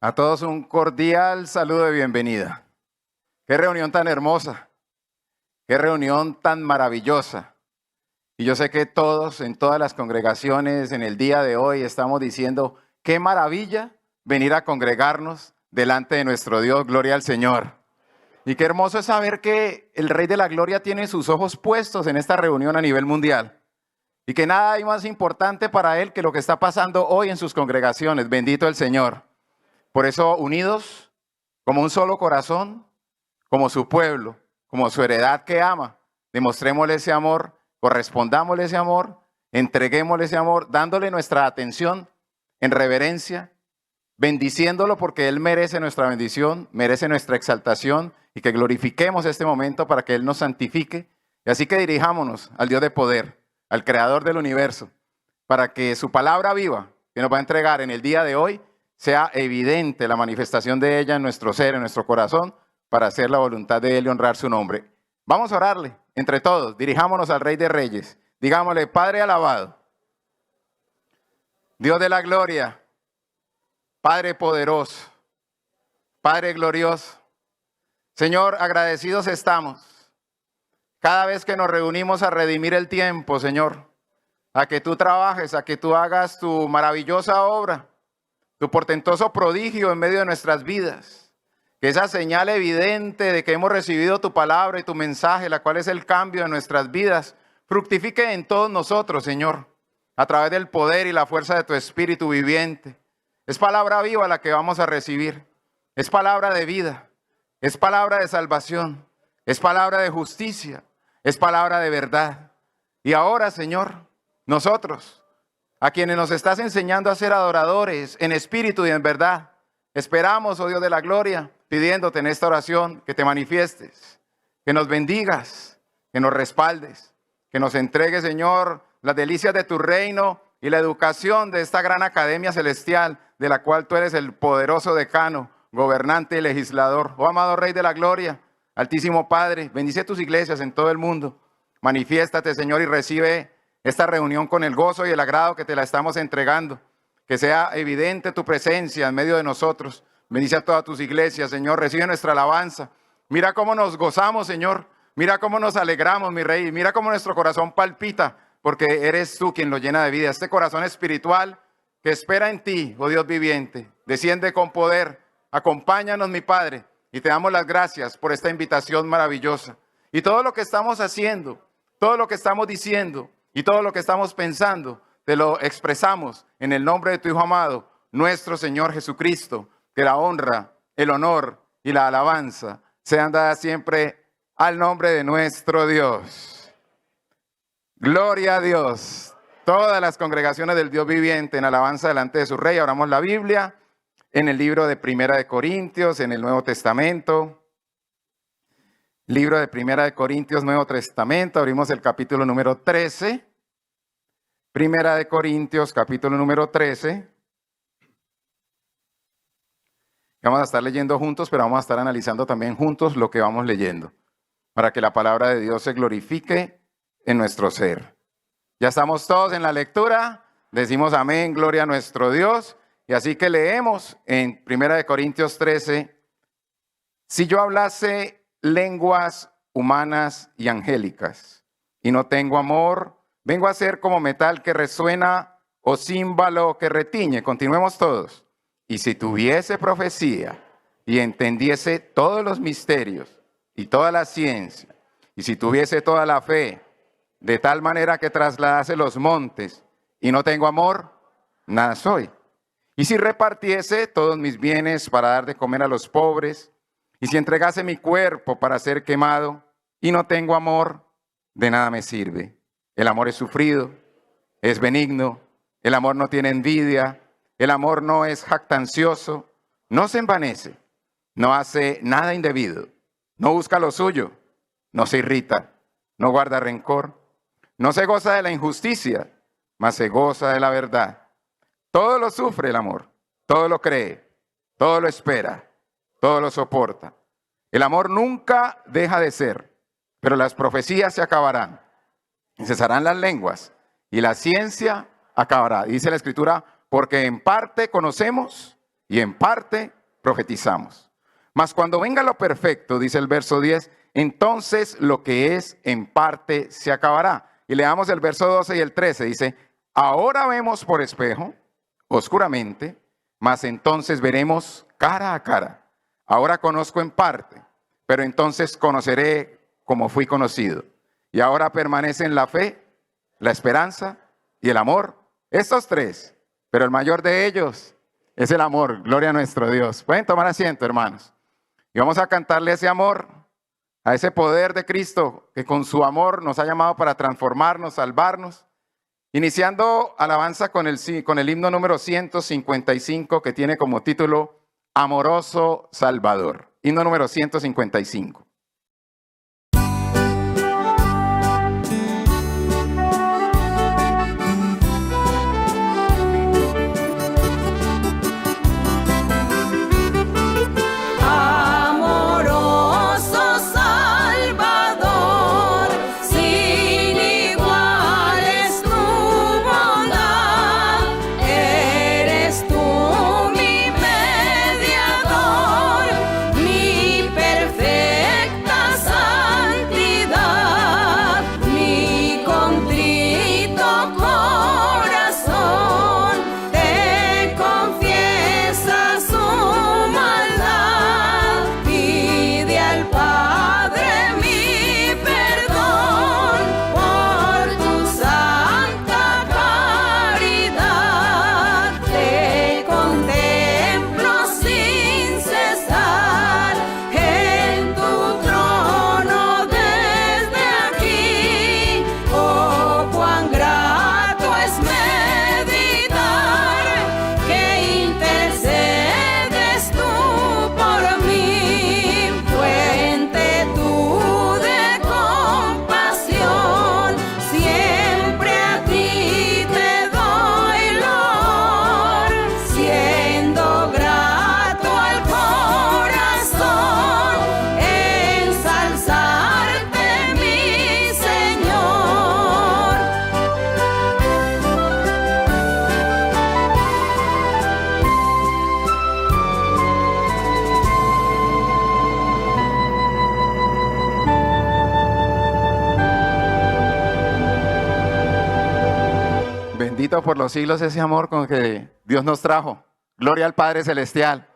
A todos un cordial saludo de bienvenida. Qué reunión tan hermosa, qué reunión tan maravillosa. Y yo sé que todos, en todas las congregaciones, en el día de hoy, estamos diciendo, qué maravilla venir a congregarnos delante de nuestro Dios, gloria al Señor. Y qué hermoso es saber que el Rey de la Gloria tiene sus ojos puestos en esta reunión a nivel mundial. Y que nada hay más importante para Él que lo que está pasando hoy en sus congregaciones. Bendito el Señor. Por eso, unidos como un solo corazón, como su pueblo, como su heredad que ama, demostrémosle ese amor, correspondámosle ese amor, entreguémosle ese amor, dándole nuestra atención en reverencia, bendiciéndolo porque Él merece nuestra bendición, merece nuestra exaltación y que glorifiquemos este momento para que Él nos santifique. Y así que dirijámonos al Dios de poder, al Creador del universo, para que su palabra viva, que nos va a entregar en el día de hoy, sea evidente la manifestación de ella en nuestro ser, en nuestro corazón, para hacer la voluntad de Él y honrar su nombre. Vamos a orarle entre todos, dirijámonos al Rey de Reyes. Digámosle, Padre alabado, Dios de la gloria, Padre poderoso, Padre glorioso. Señor, agradecidos estamos cada vez que nos reunimos a redimir el tiempo, Señor, a que tú trabajes, a que tú hagas tu maravillosa obra, tu portentoso prodigio en medio de nuestras vidas. Que esa señal evidente de que hemos recibido tu palabra y tu mensaje, la cual es el cambio de nuestras vidas, fructifique en todos nosotros, Señor, a través del poder y la fuerza de tu Espíritu viviente. Es palabra viva la que vamos a recibir. Es palabra de vida. Es palabra de salvación. Es palabra de justicia. Es palabra de verdad. Y ahora, Señor, nosotros, a quienes nos estás enseñando a ser adoradores en espíritu y en verdad, esperamos, oh Dios de la gloria, pidiéndote en esta oración que te manifiestes, que nos bendigas, que nos respaldes, que nos entregues, Señor, las delicias de tu reino y la educación de esta gran academia celestial, de la cual tú eres el poderoso decano, gobernante y legislador. Oh amado Rey de la gloria, Altísimo Padre, bendice tus iglesias en todo el mundo. Manifiéstate, Señor, y recibe esta reunión con el gozo y el agrado que te la estamos entregando. Que sea evidente tu presencia en medio de nosotros. Bendice a todas tus iglesias, Señor. Recibe nuestra alabanza. Mira cómo nos gozamos, Señor. Mira cómo nos alegramos, mi Rey. Mira cómo nuestro corazón palpita, porque eres tú quien lo llena de vida. Este corazón espiritual que espera en ti, oh Dios viviente. Desciende con poder. Acompáñanos, mi Padre. Y te damos las gracias por esta invitación maravillosa. Y todo lo que estamos haciendo, todo lo que estamos diciendo y todo lo que estamos pensando, te lo expresamos en el nombre de tu Hijo amado, nuestro Señor Jesucristo. Que la honra, el honor y la alabanza sean dadas siempre al nombre de nuestro Dios. Gloria a Dios. Todas las congregaciones del Dios viviente en alabanza delante de su Rey. Abramos la Biblia en el libro de Primera de Corintios, en el Nuevo Testamento. Libro de Primera de Corintios, Nuevo Testamento. Abrimos el capítulo número 13. Primera de Corintios, capítulo número 13. Vamos a estar leyendo juntos, pero vamos a estar analizando también juntos lo que vamos leyendo, para que la palabra de Dios se glorifique en nuestro ser. Ya estamos todos en la lectura, decimos amén, gloria a nuestro Dios, y así que leemos en 1 Corintios 13, si yo hablase lenguas humanas y angélicas, y no tengo amor, vengo a ser como metal que resuena o címbalo que retiñe. Continuemos todos. Y si tuviese profecía y entendiese todos los misterios y toda la ciencia, y si tuviese toda la fe, de tal manera que trasladase los montes, y no tengo amor, nada soy. Y si repartiese todos mis bienes para dar de comer a los pobres, y si entregase mi cuerpo para ser quemado, y no tengo amor, de nada me sirve. El amor es sufrido, es benigno, el amor no tiene envidia, el amor no es jactancioso, no se envanece, no hace nada indebido, no busca lo suyo, no se irrita, no guarda rencor, no se goza de la injusticia, mas se goza de la verdad. Todo lo sufre el amor, todo lo cree, todo lo espera, todo lo soporta. El amor nunca deja de ser, pero las profecías se acabarán, y cesarán las lenguas, y la ciencia acabará. Dice la Escritura, porque en parte conocemos y en parte profetizamos. Mas cuando venga lo perfecto, dice el verso 10, entonces lo que es en parte se acabará. Y leamos el verso 12 y el 13, dice, ahora vemos por espejo, oscuramente, mas entonces veremos cara a cara. Ahora conozco en parte, pero entonces conoceré como fui conocido. Y ahora permanecen la fe, la esperanza y el amor. Estos tres, pero el mayor de ellos es el amor. Gloria a nuestro Dios. Pueden tomar asiento, hermanos. Y vamos a cantarle ese amor, a ese poder de Cristo que con su amor nos ha llamado para transformarnos, salvarnos. Iniciando alabanza con el himno número 155 que tiene como título Amoroso Salvador. Himno número 155. Bendito por los siglos ese amor con que Dios nos trajo. Gloria al Padre Celestial.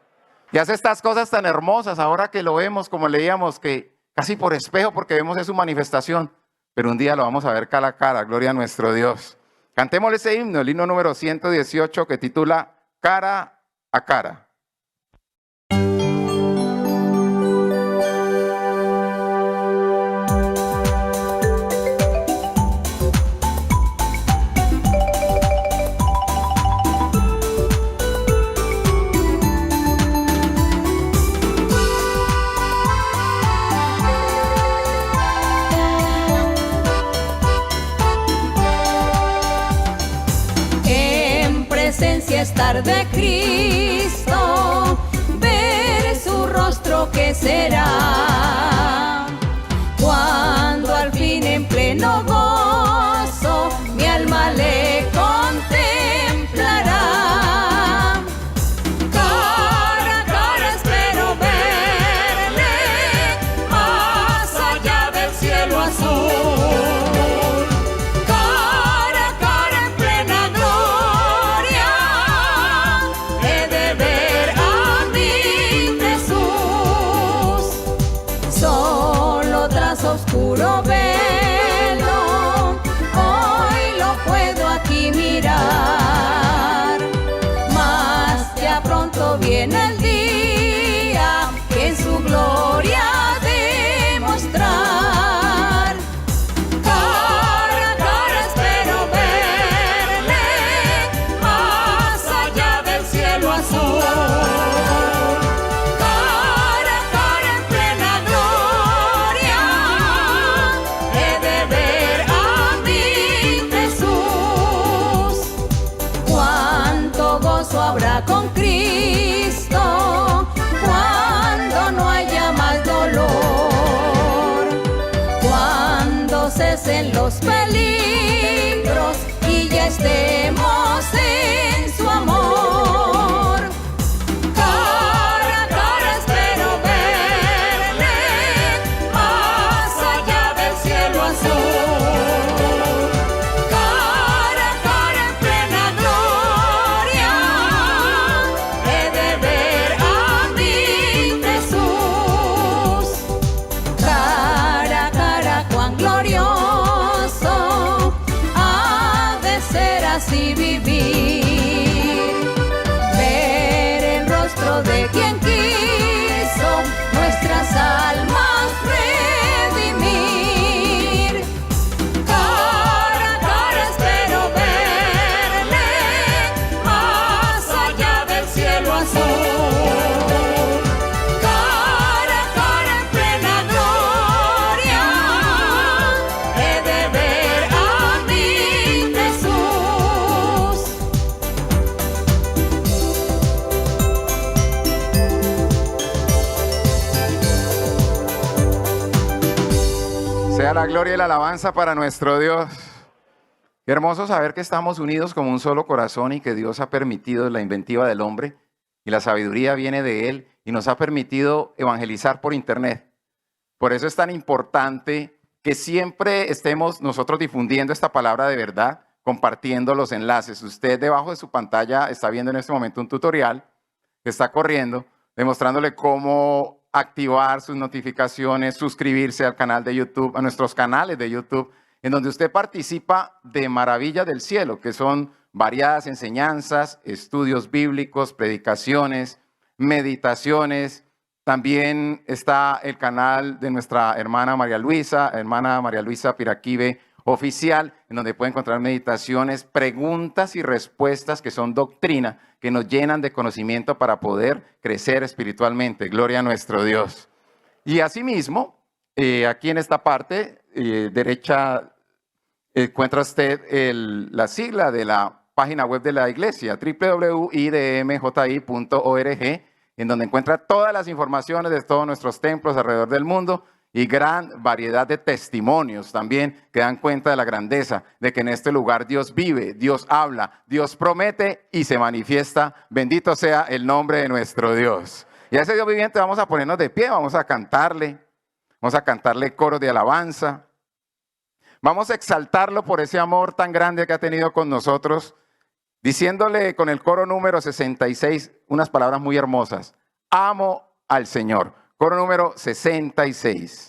Y hace estas cosas tan hermosas ahora que lo vemos, como leíamos, que casi por espejo, porque vemos es su manifestación. Pero un día lo vamos a ver cara a cara. Gloria a nuestro Dios. Cantémosle ese himno, el himno número 118 que titula Cara a Cara. Estar de Cristo, ver su rostro que será, cuando al fin en pleno gozo mi alma le contemplará. Cara a cara espero verle, más allá del cielo azul. Oscuro velo, hoy lo puedo aquí mirar, mas ya pronto viene el día que en su gloria ha de mostrar. Cara a cara espero verle, más allá del cielo azul. Habrá con Cristo cuando no haya más dolor, cuando cesen los peligros y ya estemos en su amor. así vivir. Ver el rostro de quien quiso nuestras almas redimir. Cara a cara espero verle, más allá del cielo azul. Cara a cara en plena gloria, he de ver a mi Jesús. Sea la gloria y la alabanza para nuestro Dios. Qué hermoso saber que estamos unidos como un solo corazón y que Dios ha permitido la inventiva del hombre y la sabiduría viene de Él y nos ha permitido evangelizar por internet. Por eso es tan importante que siempre estemos nosotros difundiendo esta palabra de verdad, compartiendo los enlaces. Usted debajo de su pantalla está viendo en este momento un tutorial que está corriendo, demostrándole cómo activar sus notificaciones, suscribirse al canal de YouTube, a nuestros canales de YouTube, en donde usted participa de Maravillas del Cielo, que son variadas enseñanzas, estudios bíblicos, predicaciones, meditaciones. También está el canal de nuestra hermana María Luisa Piraquive Oficial, en donde puede encontrar meditaciones, preguntas y respuestas que son doctrina, que nos llenan de conocimiento para poder crecer espiritualmente. Gloria a nuestro Dios. Y asimismo, aquí en esta parte derecha encuentra usted la sigla de la página web de la iglesia, www.idmji.org, en donde encuentra todas las informaciones de todos nuestros templos alrededor del mundo y gran variedad de testimonios también que dan cuenta de la grandeza de que en este lugar Dios vive, Dios habla, Dios promete y se manifiesta. Bendito sea el nombre de nuestro Dios. Y a ese Dios viviente vamos a ponernos de pie, vamos a cantarle coros de alabanza. Vamos a exaltarlo por ese amor tan grande que ha tenido con nosotros, diciéndole con el coro número 66 unas palabras muy hermosas. Amo al Señor. Coro número 66.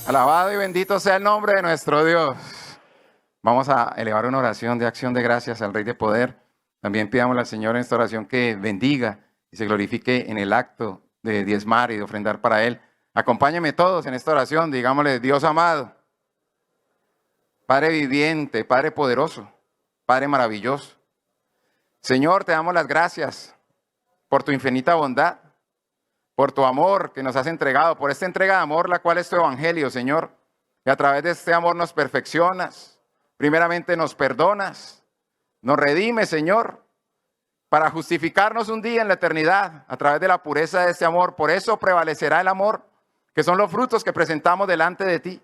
Alabado y bendito sea el nombre de nuestro Dios. Vamos a elevar una oración de acción de gracias al Rey de Poder. También pidamos al Señor en esta oración que bendiga y se glorifique en el acto de diezmar y de ofrendar para Él. Acompáñenme todos en esta oración, digámosle: Dios amado, Padre viviente, Padre poderoso, Padre maravilloso. Señor, te damos las gracias por tu infinita bondad, por tu amor que nos has entregado, por esta entrega de amor, la cual es tu evangelio, Señor. Y a través de este amor nos perfeccionas, primeramente nos perdonas, nos redimes, Señor, para justificarnos un día en la eternidad a través de la pureza de este amor. Por eso prevalecerá el amor, que son los frutos que presentamos delante de ti.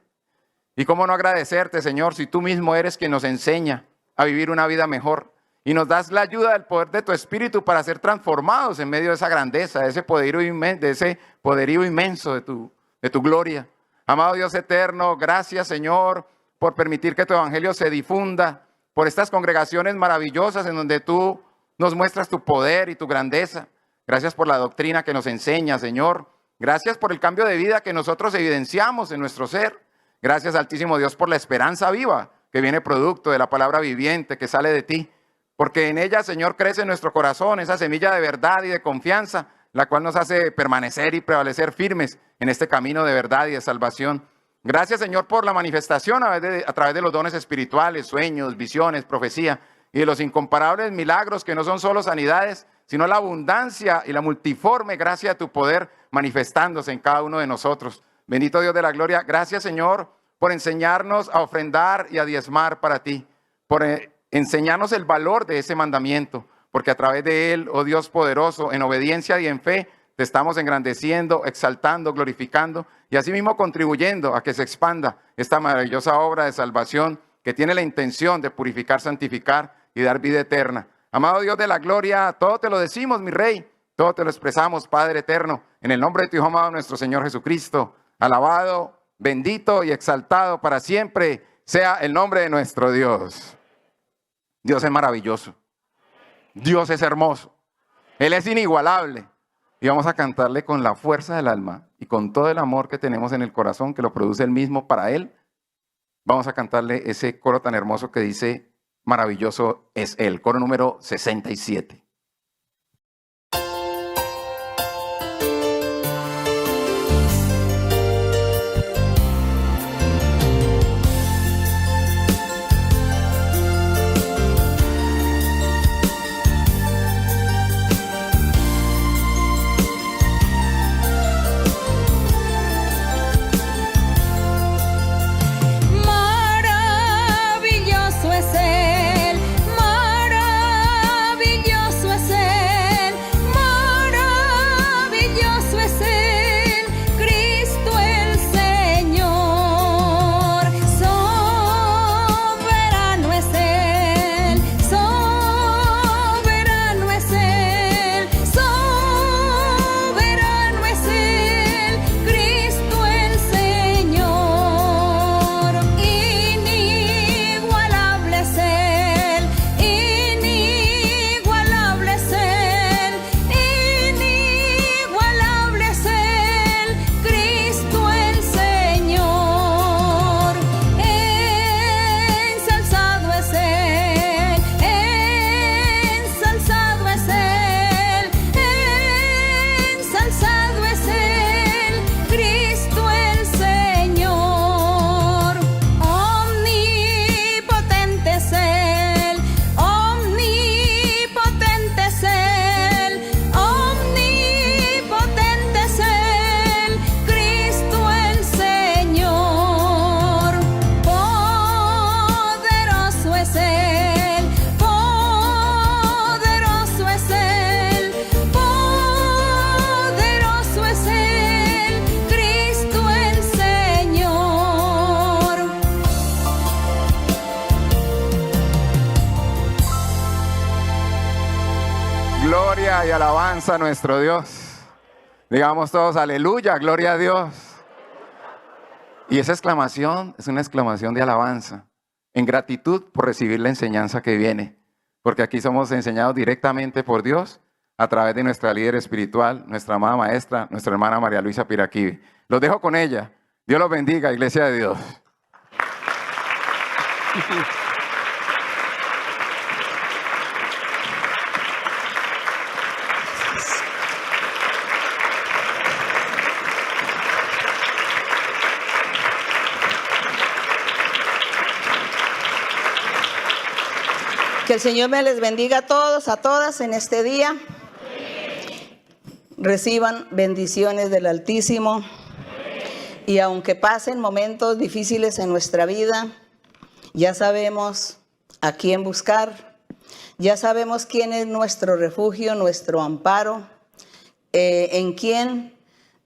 Y cómo no agradecerte, Señor, si tú mismo eres quien nos enseña a vivir una vida mejor. Y nos das la ayuda del poder de tu Espíritu para ser transformados en medio de esa grandeza, de ese poderío inmenso de tu gloria. Amado Dios eterno, gracias, Señor, por permitir que tu evangelio se difunda por estas congregaciones maravillosas en donde tú nos muestras tu poder y tu grandeza. Gracias por la doctrina que nos enseña, Señor. Gracias por el cambio de vida que nosotros evidenciamos en nuestro ser. Gracias, Altísimo Dios, por la esperanza viva que viene producto de la palabra viviente que sale de ti. Porque en ella, Señor, crece en nuestro corazón esa semilla de verdad y de confianza, la cual nos hace permanecer y prevalecer firmes en este camino de verdad y de salvación. Gracias, Señor, por la manifestación a través de los dones espirituales, sueños, visiones, profecía y de los incomparables milagros que no son solo sanidades, sino la abundancia y la multiforme gracia de tu poder manifestándose en cada uno de nosotros. Bendito Dios de la gloria. Gracias, Señor, por enseñarnos a ofrendar y a diezmar para ti, por enseñarnos el valor de ese mandamiento, porque a través de él, oh Dios poderoso, en obediencia y en fe, te estamos engrandeciendo, exaltando, glorificando y asimismo contribuyendo a que se expanda esta maravillosa obra de salvación que tiene la intención de purificar, santificar y dar vida eterna. Amado Dios de la gloria, todo te lo decimos, mi Rey, todo te lo expresamos, Padre eterno, en el nombre de tu Hijo amado, nuestro Señor Jesucristo. Alabado, bendito y exaltado para siempre sea el nombre de nuestro Dios. Dios es maravilloso. Dios es hermoso. Él es inigualable. Y vamos a cantarle con la fuerza del alma y con todo el amor que tenemos en el corazón, que lo produce Él mismo para Él. Vamos a cantarle ese coro tan hermoso que dice, maravilloso es Él. Coro número 67. Maravilloso es Él, maravilloso es Él, maravilloso es Él, Cristo el Señor. Soberano es Él, soberano es Él, soberano es Él, Cristo el Señor. Inigualable es Él, inigualable es Él, inigualable es Él, Cristo el Señor. Ensalzado es Él, ensalzado es Él, ensalzado es Él, Cristo el Señor. Omnipotente es Él, omnipotente es Él, omnipotente es Él, Cristo el Señor. Poderoso es Él, poderoso es Él, poderoso es Él, Cristo el Señor. Gloria y alabanza a nuestro Dios. Digamos todos, aleluya, gloria a Dios. Y esa exclamación es una exclamación de alabanza, en gratitud por recibir la enseñanza que viene. Porque aquí somos enseñados directamente por Dios a través de nuestra líder espiritual, nuestra amada maestra, nuestra hermana María Luisa Piraquivi. Los dejo con ella. Dios los bendiga, Iglesia de Dios. Que el Señor me les bendiga a todos, a todas en este día. Reciban bendiciones del Altísimo. Y aunque pasen momentos difíciles en nuestra vida, ya sabemos a quién buscar. Ya sabemos quién es nuestro refugio, nuestro amparo, en quien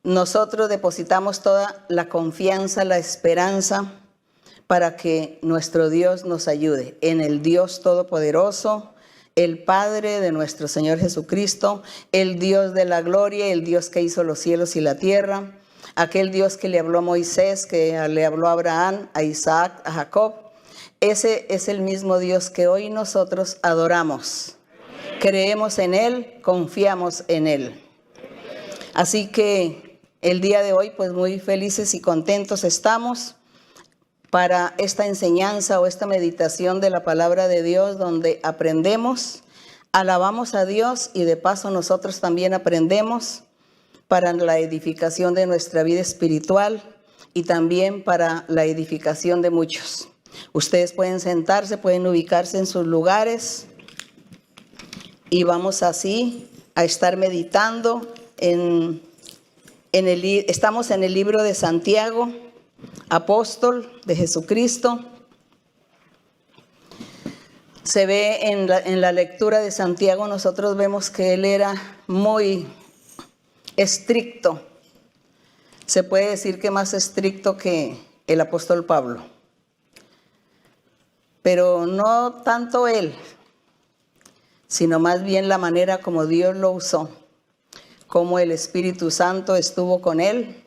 nosotros depositamos toda la confianza, la esperanza, para que nuestro Dios nos ayude, en el Dios Todopoderoso, el Padre de nuestro Señor Jesucristo, el Dios de la gloria, el Dios que hizo los cielos y la tierra, aquel Dios que le habló a Moisés, que le habló a Abraham, a Isaac, a Jacob, Ese es el mismo Dios que hoy nosotros adoramos. Creemos en Él, confiamos en Él. Así que el día de hoy, pues muy felices y contentos estamos para esta enseñanza o esta meditación de la palabra de Dios, donde aprendemos, alabamos a Dios y de paso nosotros también aprendemos para la edificación de nuestra vida espiritual y también para la edificación de muchos. Ustedes pueden sentarse, pueden ubicarse en sus lugares y vamos así a estar meditando estamos en el libro de Santiago, apóstol de Jesucristo. Se ve en la lectura de Santiago, nosotros vemos que él era muy estricto. Se puede decir que más estricto que el apóstol Pablo. Pero no tanto él, sino más bien la manera como Dios lo usó, como el Espíritu Santo estuvo con él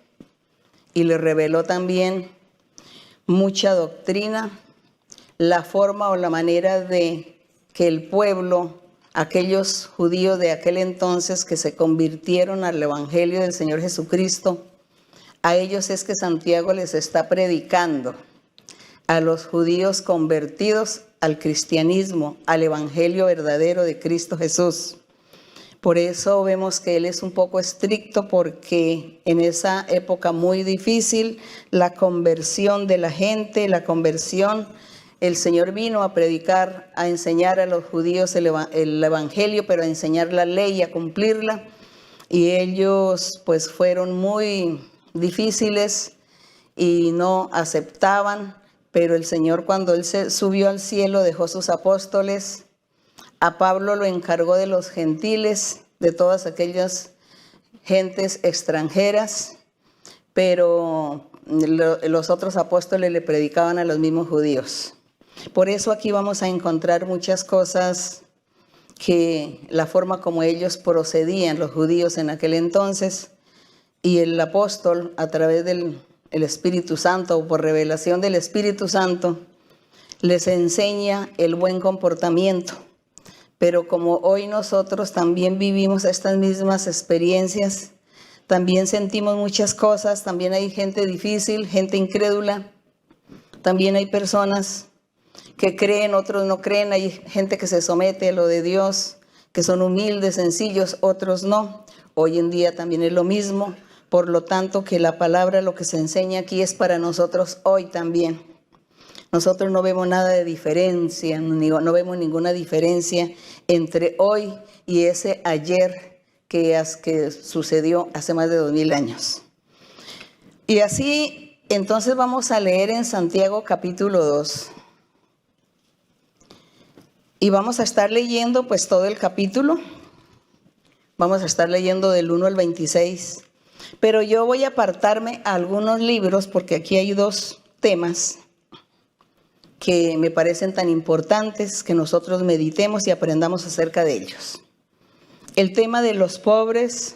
y le reveló también mucha doctrina, la forma o la manera de que el pueblo, aquellos judíos de aquel entonces que se convirtieron al Evangelio del Señor Jesucristo, a ellos es que Santiago les está predicando, a los judíos convertidos al cristianismo, al Evangelio verdadero de Cristo Jesús. Por eso vemos que él es un poco estricto, porque en esa época muy difícil, la conversión de la gente, el Señor vino a predicar, a enseñar a los judíos el Evangelio, pero a enseñar la ley, a cumplirla. Y ellos pues fueron muy difíciles y no aceptaban, pero el Señor, cuando él se subió al cielo, dejó sus apóstoles. A Pablo lo encargó de los gentiles, de todas aquellas gentes extranjeras, pero los otros apóstoles le predicaban a los mismos judíos. Por eso aquí vamos a encontrar muchas cosas que la forma como ellos procedían, los judíos en aquel entonces, y el apóstol a través del Espíritu Santo o por revelación del Espíritu Santo les enseña el buen comportamiento. Pero como hoy nosotros también vivimos estas mismas experiencias, también sentimos muchas cosas, también hay gente difícil, gente incrédula, también hay personas que creen, otros no creen, hay gente que se somete a lo de Dios, que son humildes, sencillos, otros no. Hoy en día también es lo mismo, por lo tanto que la palabra, lo que se enseña aquí es para nosotros hoy también. Nosotros no vemos nada de diferencia, no vemos ninguna diferencia entre hoy y ese ayer que sucedió hace más de 2000 años. Y así, entonces vamos a leer en Santiago capítulo 2. Y vamos a estar leyendo pues todo el capítulo. Vamos a estar leyendo del 1 al 26. Pero yo voy a apartarme a algunos libros porque aquí hay dos temas que me parecen tan importantes que nosotros meditemos y aprendamos acerca de ellos. El tema de los pobres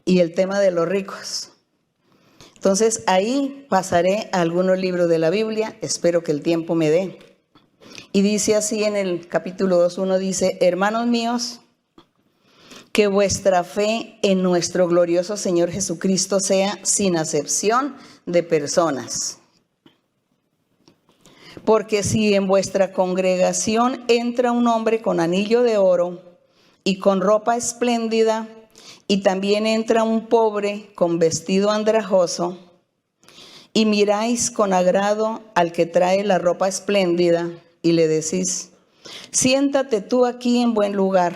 y el tema de los ricos. Entonces ahí pasaré a algunos libros de la Biblia, espero que el tiempo me dé. Y dice así en el capítulo 2:1, dice: hermanos míos, que vuestra fe en nuestro glorioso Señor Jesucristo sea sin acepción de personas. Porque si en vuestra congregación entra un hombre con anillo de oro y con ropa espléndida, y también entra un pobre con vestido andrajoso, y miráis con agrado al que trae la ropa espléndida, y le decís: siéntate tú aquí en buen lugar,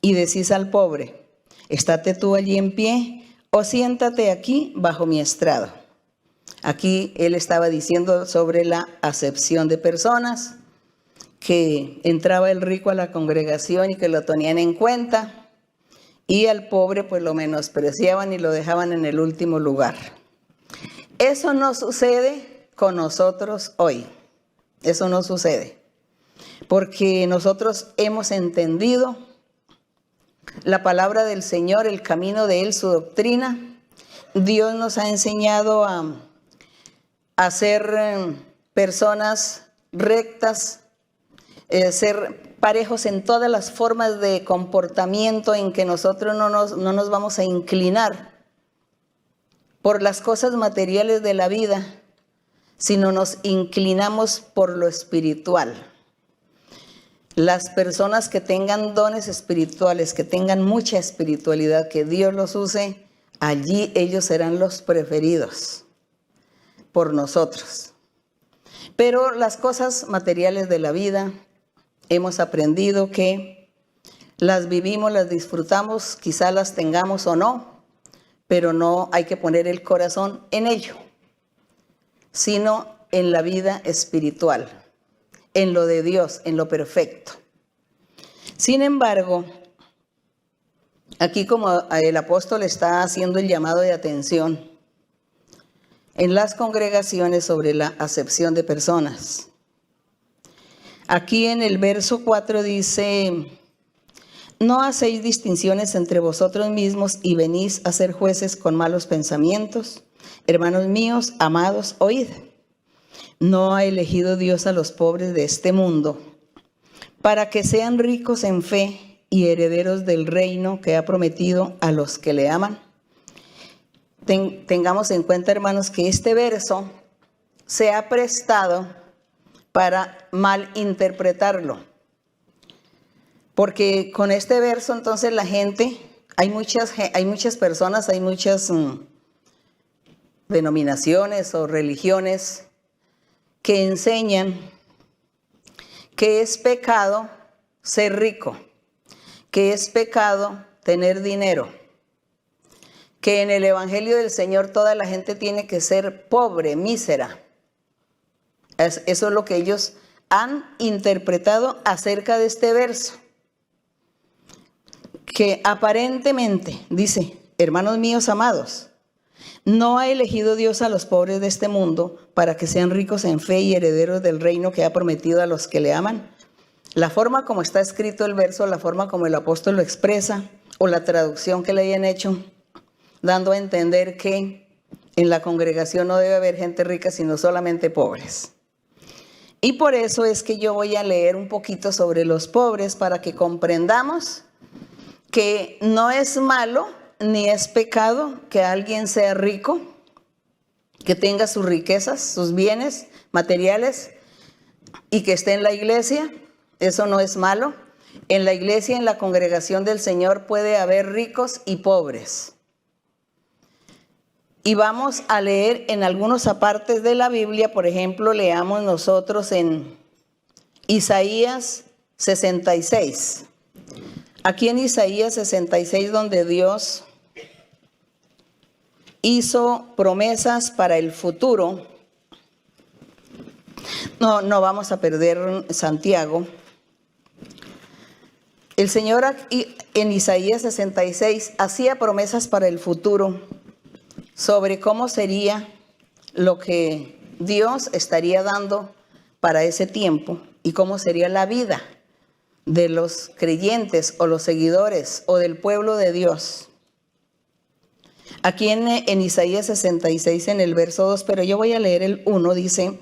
y decís al pobre: estate tú allí en pie, o siéntate aquí bajo mi estrado. Aquí él estaba diciendo sobre la acepción de personas, que entraba el rico a la congregación y que lo tenían en cuenta, y al pobre pues lo menospreciaban y lo dejaban en el último lugar. Eso no sucede con nosotros hoy. Eso no sucede. Porque nosotros hemos entendido la palabra del Señor, el camino de Él, su doctrina. Dios nos ha enseñado a ser personas rectas, ser parejos en todas las formas de comportamiento, en que nosotros no nos vamos a inclinar por las cosas materiales de la vida, sino nos inclinamos por lo espiritual. Las personas que tengan dones espirituales, que tengan mucha espiritualidad, que Dios los use, allí ellos serán los preferidos por nosotros. Pero las cosas materiales de la vida, hemos aprendido que las vivimos, las disfrutamos, quizá las tengamos o no, pero no hay que poner el corazón en ello, sino en la vida espiritual, en lo de Dios, en lo perfecto. Sin embargo, aquí como el apóstol está haciendo el llamado de atención en las congregaciones sobre la acepción de personas. Aquí en el verso 4 dice: no hacéis distinciones entre vosotros mismos y venís a ser jueces con malos pensamientos. Hermanos míos, amados, oíd. ¿No ha elegido Dios a los pobres de este mundo para que sean ricos en fe y herederos del reino que ha prometido a los que le aman? Tengamos en cuenta, hermanos, que este verso se ha prestado para malinterpretarlo. Porque con este verso entonces la gente, hay muchas personas, hay muchas denominaciones o religiones que enseñan que es pecado ser rico, que es pecado tener dinero, que en el Evangelio del Señor toda la gente tiene que ser pobre, mísera. Eso es lo que ellos han interpretado acerca de este verso, que aparentemente dice: hermanos míos amados, ¿no ha elegido Dios a los pobres de este mundo para que sean ricos en fe y herederos del reino que ha prometido a los que le aman? La forma como está escrito el verso, la forma como el apóstol lo expresa, o la traducción que le hayan hecho, dando a entender que en la congregación no debe haber gente rica, sino solamente pobres. Y por eso es que yo voy a leer un poquito sobre los pobres, para que comprendamos que no es malo ni es pecado que alguien sea rico, que tenga sus riquezas, sus bienes materiales y que esté en la iglesia. Eso no es malo. En la iglesia, en la congregación del Señor, puede haber ricos y pobres. Y vamos a leer en algunos apartes de la Biblia. Por ejemplo, leamos nosotros en Isaías 66. Aquí en Isaías 66, donde Dios hizo promesas para el futuro. No vamos a perder Santiago. El Señor en Isaías 66 hacía promesas para el futuro sobre cómo sería lo que Dios estaría dando para ese tiempo y cómo sería la vida de los creyentes o los seguidores o del pueblo de Dios. Aquí en Isaías 66, en el verso 2, pero yo voy a leer el 1, dice: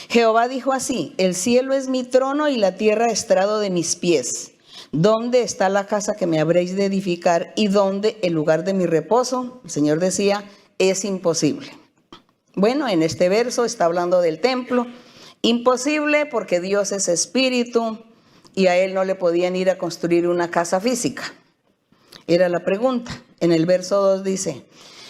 Jehová dijo así: el cielo es mi trono y la tierra estrado de mis pies. ¿Dónde está la casa que me habréis de edificar y dónde el lugar de mi reposo? El Señor decía: es imposible. Bueno, en este verso está hablando del templo. Imposible porque Dios es espíritu y a Él no le podían ir a construir una casa física. Era la pregunta. En el verso 2 dice: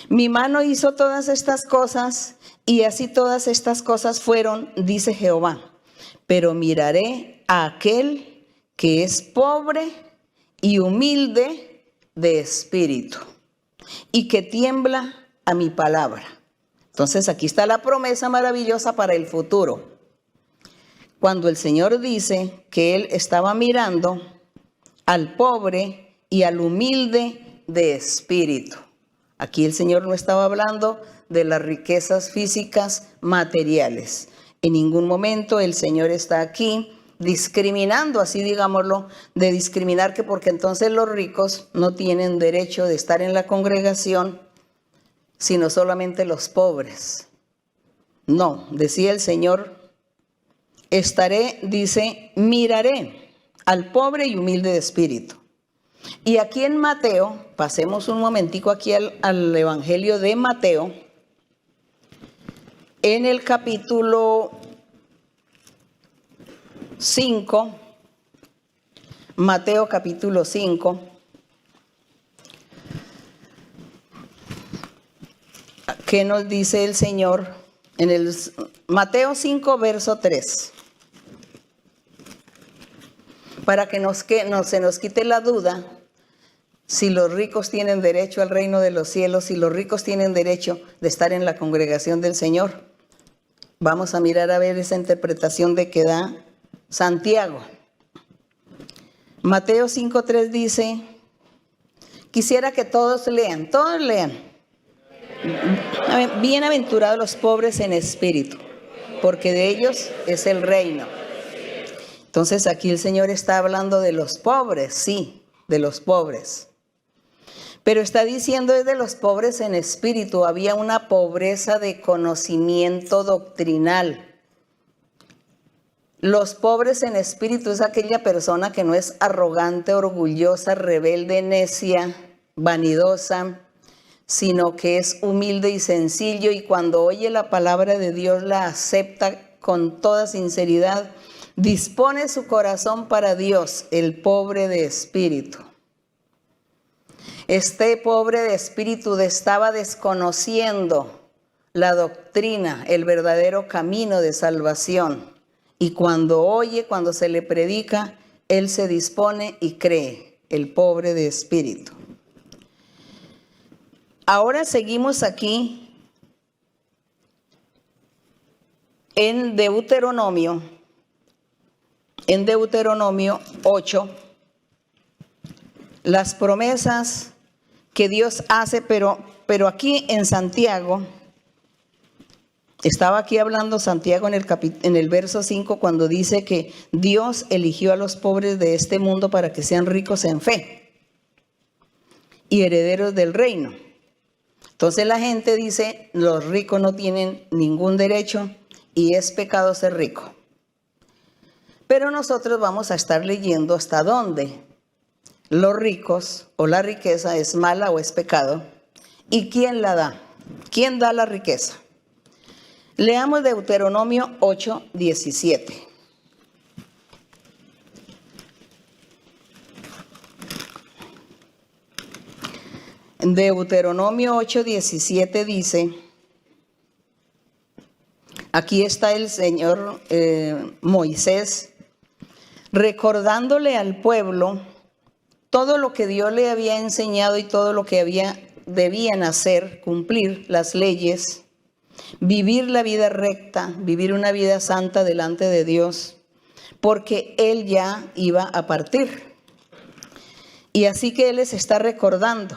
mi mano hizo todas estas cosas y así todas estas cosas fueron, dice Jehová. Pero miraré a aquel que es pobre y humilde de espíritu y que tiembla a mi palabra. Entonces aquí está la promesa maravillosa para el futuro. Cuando el Señor dice que Él estaba mirando al pobre y al humilde de espíritu. Aquí el Señor no estaba hablando de las riquezas físicas materiales. En ningún momento el Señor está aquí discriminando, así digámoslo, de discriminar que porque entonces los ricos no tienen derecho de estar en la congregación, sino solamente los pobres. No, decía el Señor estaré, dice, miraré al pobre y humilde de espíritu. Y aquí en Mateo, pasemos un momentico aquí al Evangelio de Mateo, en el capítulo 5, Mateo capítulo 5, ¿qué nos dice el Señor? En el Mateo 5, verso 3. Para que se nos quite la duda si los ricos tienen derecho al reino de los cielos, si los ricos tienen derecho de estar en la congregación del Señor. Vamos a mirar a ver esa interpretación de que da Santiago. Mateo 5:3 dice, quisiera que todos lean. Bienaventurados los pobres en espíritu, porque de ellos es el reino. Entonces aquí el Señor está hablando de los pobres, sí, de los pobres. Pero está diciendo es de los pobres en espíritu. Había una pobreza de conocimiento doctrinal. Los pobres en espíritu es aquella persona que no es arrogante, orgullosa, rebelde, necia, vanidosa, sino que es humilde y sencillo, y cuando oye la palabra de Dios la acepta con toda sinceridad, dispone su corazón para Dios, el pobre de espíritu. Este pobre de espíritu estaba desconociendo la doctrina, el verdadero camino de salvación. Y cuando oye, cuando se le predica, él se dispone y cree, el pobre de espíritu. Ahora seguimos aquí en Deuteronomio 8, las promesas que Dios hace, pero aquí en Santiago, estaba aquí hablando Santiago en el verso 5 cuando dice que Dios eligió a los pobres de este mundo para que sean ricos en fe y herederos del reino. Entonces la gente dice, los ricos no tienen ningún derecho y es pecado ser rico. Pero nosotros vamos a estar leyendo hasta dónde los ricos o la riqueza es mala o es pecado y quién la da, quién da la riqueza. Leamos Deuteronomio 8:17. Deuteronomio 8:17 dice, aquí está el Señor Moisés recordándole al pueblo todo lo que Dios le había enseñado y todo lo que debían hacer, cumplir las leyes, vivir la vida recta, vivir una vida santa delante de Dios, porque Él ya iba a partir. Y así que Él les está recordando.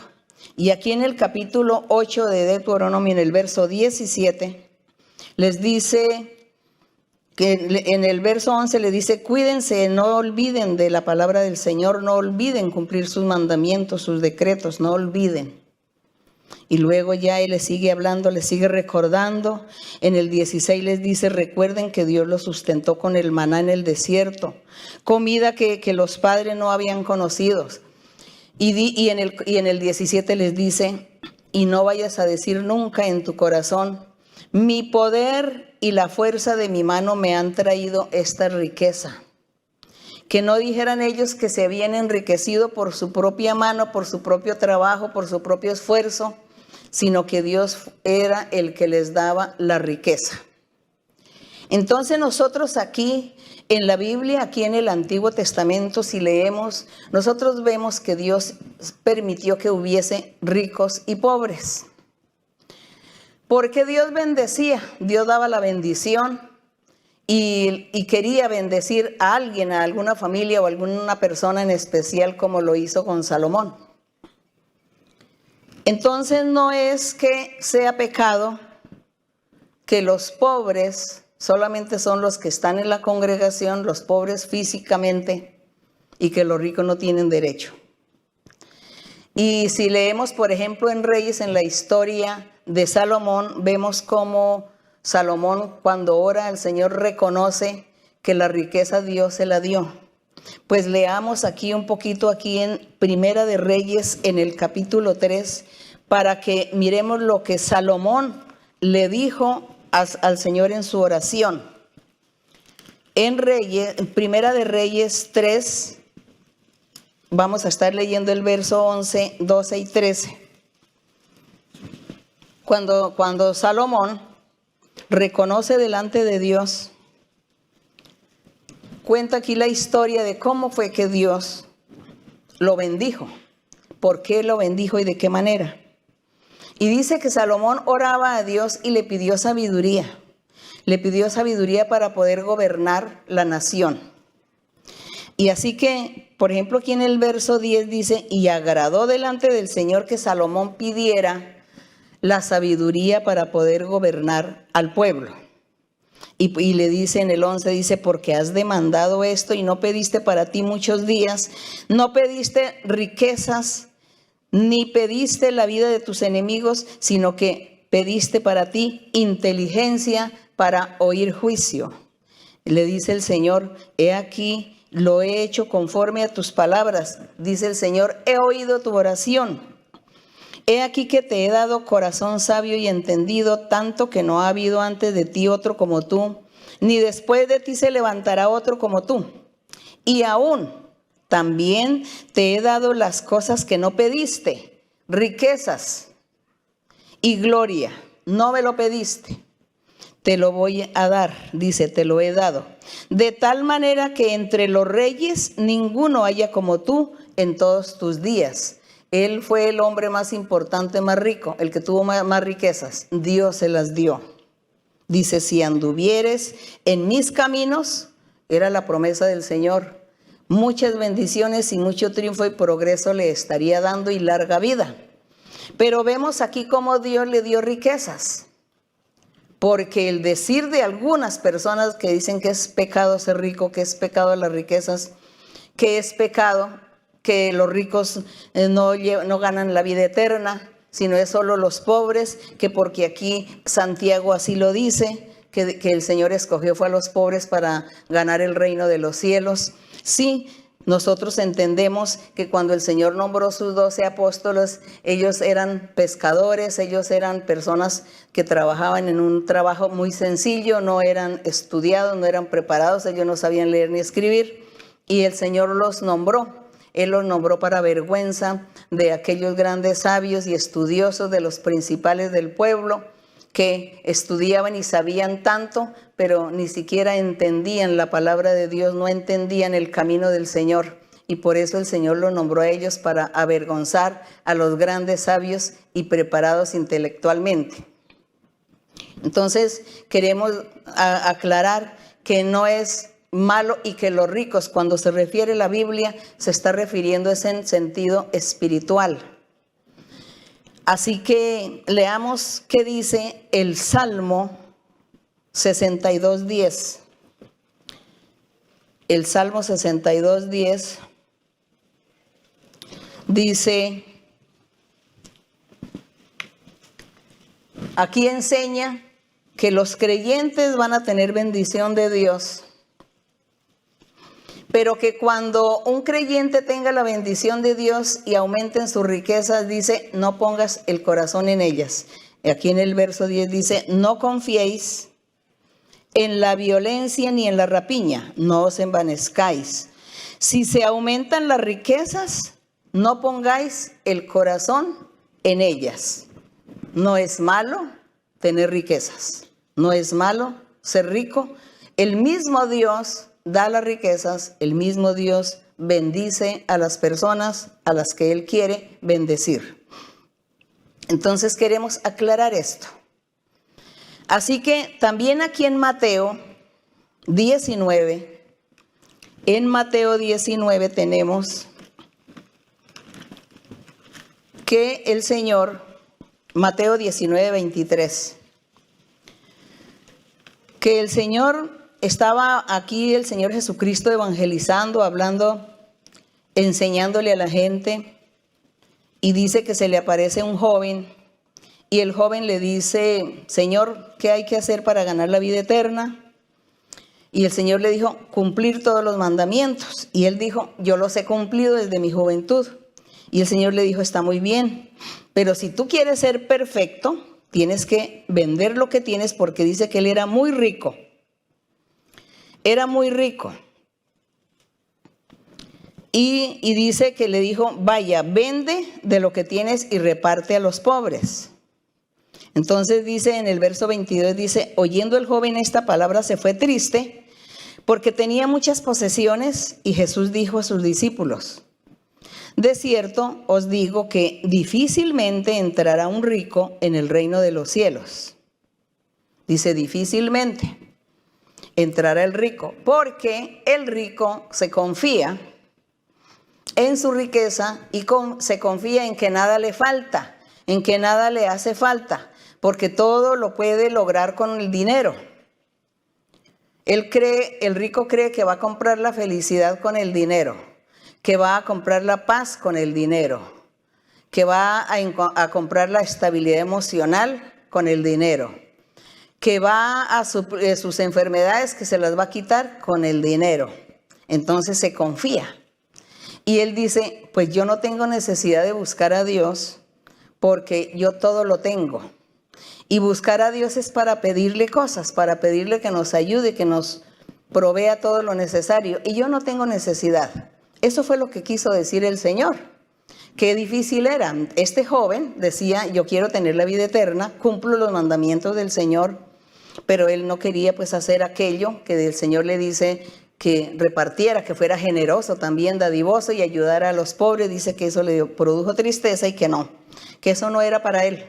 Y aquí en el capítulo 8 de Deuteronomio, en el verso 17, les dice que en el verso 11 le dice, cuídense, no olviden de la palabra del Señor, no olviden cumplir sus mandamientos, sus decretos, no olviden. Y luego ya Él les sigue hablando, les sigue recordando. En el 16 les dice, recuerden que Dios los sustentó con el maná en el desierto, comida que los padres no habían conocido. Y en el 17 les dice, y no vayas a decir nunca en tu corazón, mi poder y la fuerza de mi mano me han traído esta riqueza. Que no dijeran ellos que se habían enriquecido por su propia mano, por su propio trabajo, por su propio esfuerzo, sino que Dios era el que les daba la riqueza. Entonces nosotros aquí en la Biblia, aquí en el Antiguo Testamento, si leemos, nosotros vemos que Dios permitió que hubiese ricos y pobres. Porque Dios bendecía, Dios daba la bendición y quería bendecir a alguien, a alguna familia o a alguna persona en especial, como lo hizo con Salomón. Entonces no es que sea pecado que los pobres solamente son los que están en la congregación, los pobres físicamente, y que los ricos no tienen derecho. Y si leemos, por ejemplo, en Reyes, en la historia de Salomón, vemos cómo Salomón, cuando ora al Señor, reconoce que la riqueza Dios se la dio. Pues leamos aquí un poquito aquí en Primera de Reyes, en el capítulo 3, para que miremos lo que Salomón le dijo al Señor en su oración. En Primera de Reyes 3, vamos a estar leyendo el verso 11, 12 y 13. Cuando Salomón reconoce delante de Dios, cuenta aquí la historia de cómo fue que Dios lo bendijo, por qué lo bendijo y de qué manera. Y dice que Salomón oraba a Dios y le pidió sabiduría. Le pidió sabiduría para poder gobernar la nación. Y así que, por ejemplo, aquí en el verso 10 dice, y agradó delante del Señor que Salomón pidiera la sabiduría para poder gobernar al pueblo. Y le dice en el 11, dice, porque has demandado esto y no pediste para ti muchos días, no pediste riquezas, ni pediste la vida de tus enemigos, sino que pediste para ti inteligencia para oír juicio. Le dice el Señor, he aquí, lo he hecho conforme a tus palabras. Dice el Señor, he oído tu oración. He aquí que te he dado corazón sabio y entendido, tanto que no ha habido antes de ti otro como tú, ni después de ti se levantará otro como tú. Y aún también te he dado las cosas que no pediste, riquezas y gloria. No me lo pediste, te lo voy a dar, dice, te lo he dado. De tal manera que entre los reyes ninguno haya como tú en todos tus días. Él fue el hombre más importante, más rico, el que tuvo más riquezas. Dios se las dio. Dice, si anduvieres en mis caminos, era la promesa del Señor, muchas bendiciones y mucho triunfo y progreso le estaría dando y larga vida. Pero vemos aquí cómo Dios le dio riquezas. Porque el decir de algunas personas que dicen que es pecado ser rico, que es pecado las riquezas, que es pecado que los ricos no ganan la vida eterna, sino es solo los pobres, que porque aquí Santiago así lo dice, que el Señor escogió fue a los pobres para ganar el reino de los cielos. Sí, nosotros entendemos que cuando el Señor nombró sus 12 apóstoles, ellos eran pescadores, ellos eran personas que trabajaban en un trabajo muy sencillo, no eran estudiados, no eran preparados, ellos no sabían leer ni escribir, y el Señor los nombró. Él los nombró para vergüenza de aquellos grandes sabios y estudiosos, de los principales del pueblo, que estudiaban y sabían tanto, pero ni siquiera entendían la palabra de Dios, no entendían el camino del Señor. Y por eso el Señor los nombró a ellos para avergonzar a los grandes sabios y preparados intelectualmente. Entonces, queremos aclarar que no es malo y que los ricos, cuando se refiere la Biblia, se está refiriendo en sentido espiritual. Así que leamos qué dice el Salmo 62:10. El Salmo 62:10 dice, aquí enseña que los creyentes van a tener bendición de Dios, pero que cuando un creyente tenga la bendición de Dios y aumenten sus riquezas, dice, no pongas el corazón en ellas. Aquí en el verso 10 dice, no confiéis en la violencia ni en la rapiña, no os envanezcáis. Si se aumentan las riquezas, no pongáis el corazón en ellas. No es malo tener riquezas, no es malo ser rico. El mismo Dios da las riquezas, el mismo Dios bendice a las personas a las que Él quiere bendecir. Entonces queremos aclarar esto. Así que también aquí en Mateo 19, tenemos que el Señor, Mateo 19:23, que el Señor estaba aquí, el Señor Jesucristo evangelizando, hablando, enseñándole a la gente, y dice que se le aparece un joven, y el joven le dice, Señor, ¿qué hay que hacer para ganar la vida eterna? Y el Señor le dijo, cumplir todos los mandamientos. Y él dijo, yo los he cumplido desde mi juventud. Y el Señor le dijo, está muy bien, pero si tú quieres ser perfecto, tienes que vender lo que tienes, porque dice que él era muy rico. Era muy rico. Y dice que le dijo, vaya, vende de lo que tienes y reparte a los pobres. Entonces dice en el verso 22, dice, oyendo el joven esta palabra se fue triste porque tenía muchas posesiones, y Jesús dijo a sus discípulos, de cierto os digo que difícilmente entrará un rico en el reino de los cielos. Dice, difícilmente entrará el rico, porque el rico se confía en su riqueza y se confía en que nada le falta, en que nada le hace falta, porque todo lo puede lograr con el dinero. El rico cree que va a comprar la felicidad con el dinero, que va a comprar la paz con el dinero, que va a comprar la estabilidad emocional con el dinero, que va a sus enfermedades, que se las va a quitar con el dinero. Entonces se confía. Y él dice, pues yo no tengo necesidad de buscar a Dios porque yo todo lo tengo. Y buscar a Dios es para pedirle cosas, para pedirle que nos ayude, que nos provea todo lo necesario. Y yo no tengo necesidad. Eso fue lo que quiso decir el Señor. Qué difícil era. Este joven decía, yo quiero tener la vida eterna, cumplo los mandamientos del Señor, pero él no quería pues hacer aquello que el Señor le dice que repartiera, que fuera generoso también, dadivoso y ayudara a los pobres. Dice que eso le produjo tristeza y que no, que eso no era para él.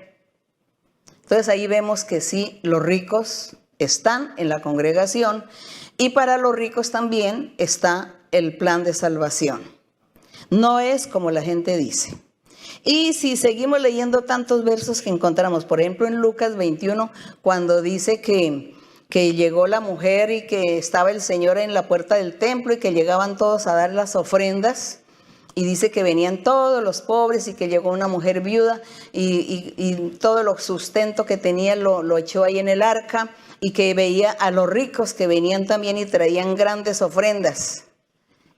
Entonces ahí vemos que sí, los ricos están en la congregación y para los ricos también está el plan de salvación. No es como la gente dice. Y si seguimos leyendo tantos versos que encontramos, por ejemplo en Lucas 21, cuando dice que llegó la mujer y que estaba el Señor en la puerta del templo y que llegaban todos a dar las ofrendas, y dice que venían todos los pobres y que llegó una mujer viuda y todo el sustento que tenía lo echó ahí en el arca, y que veía a los ricos que venían también y traían grandes ofrendas.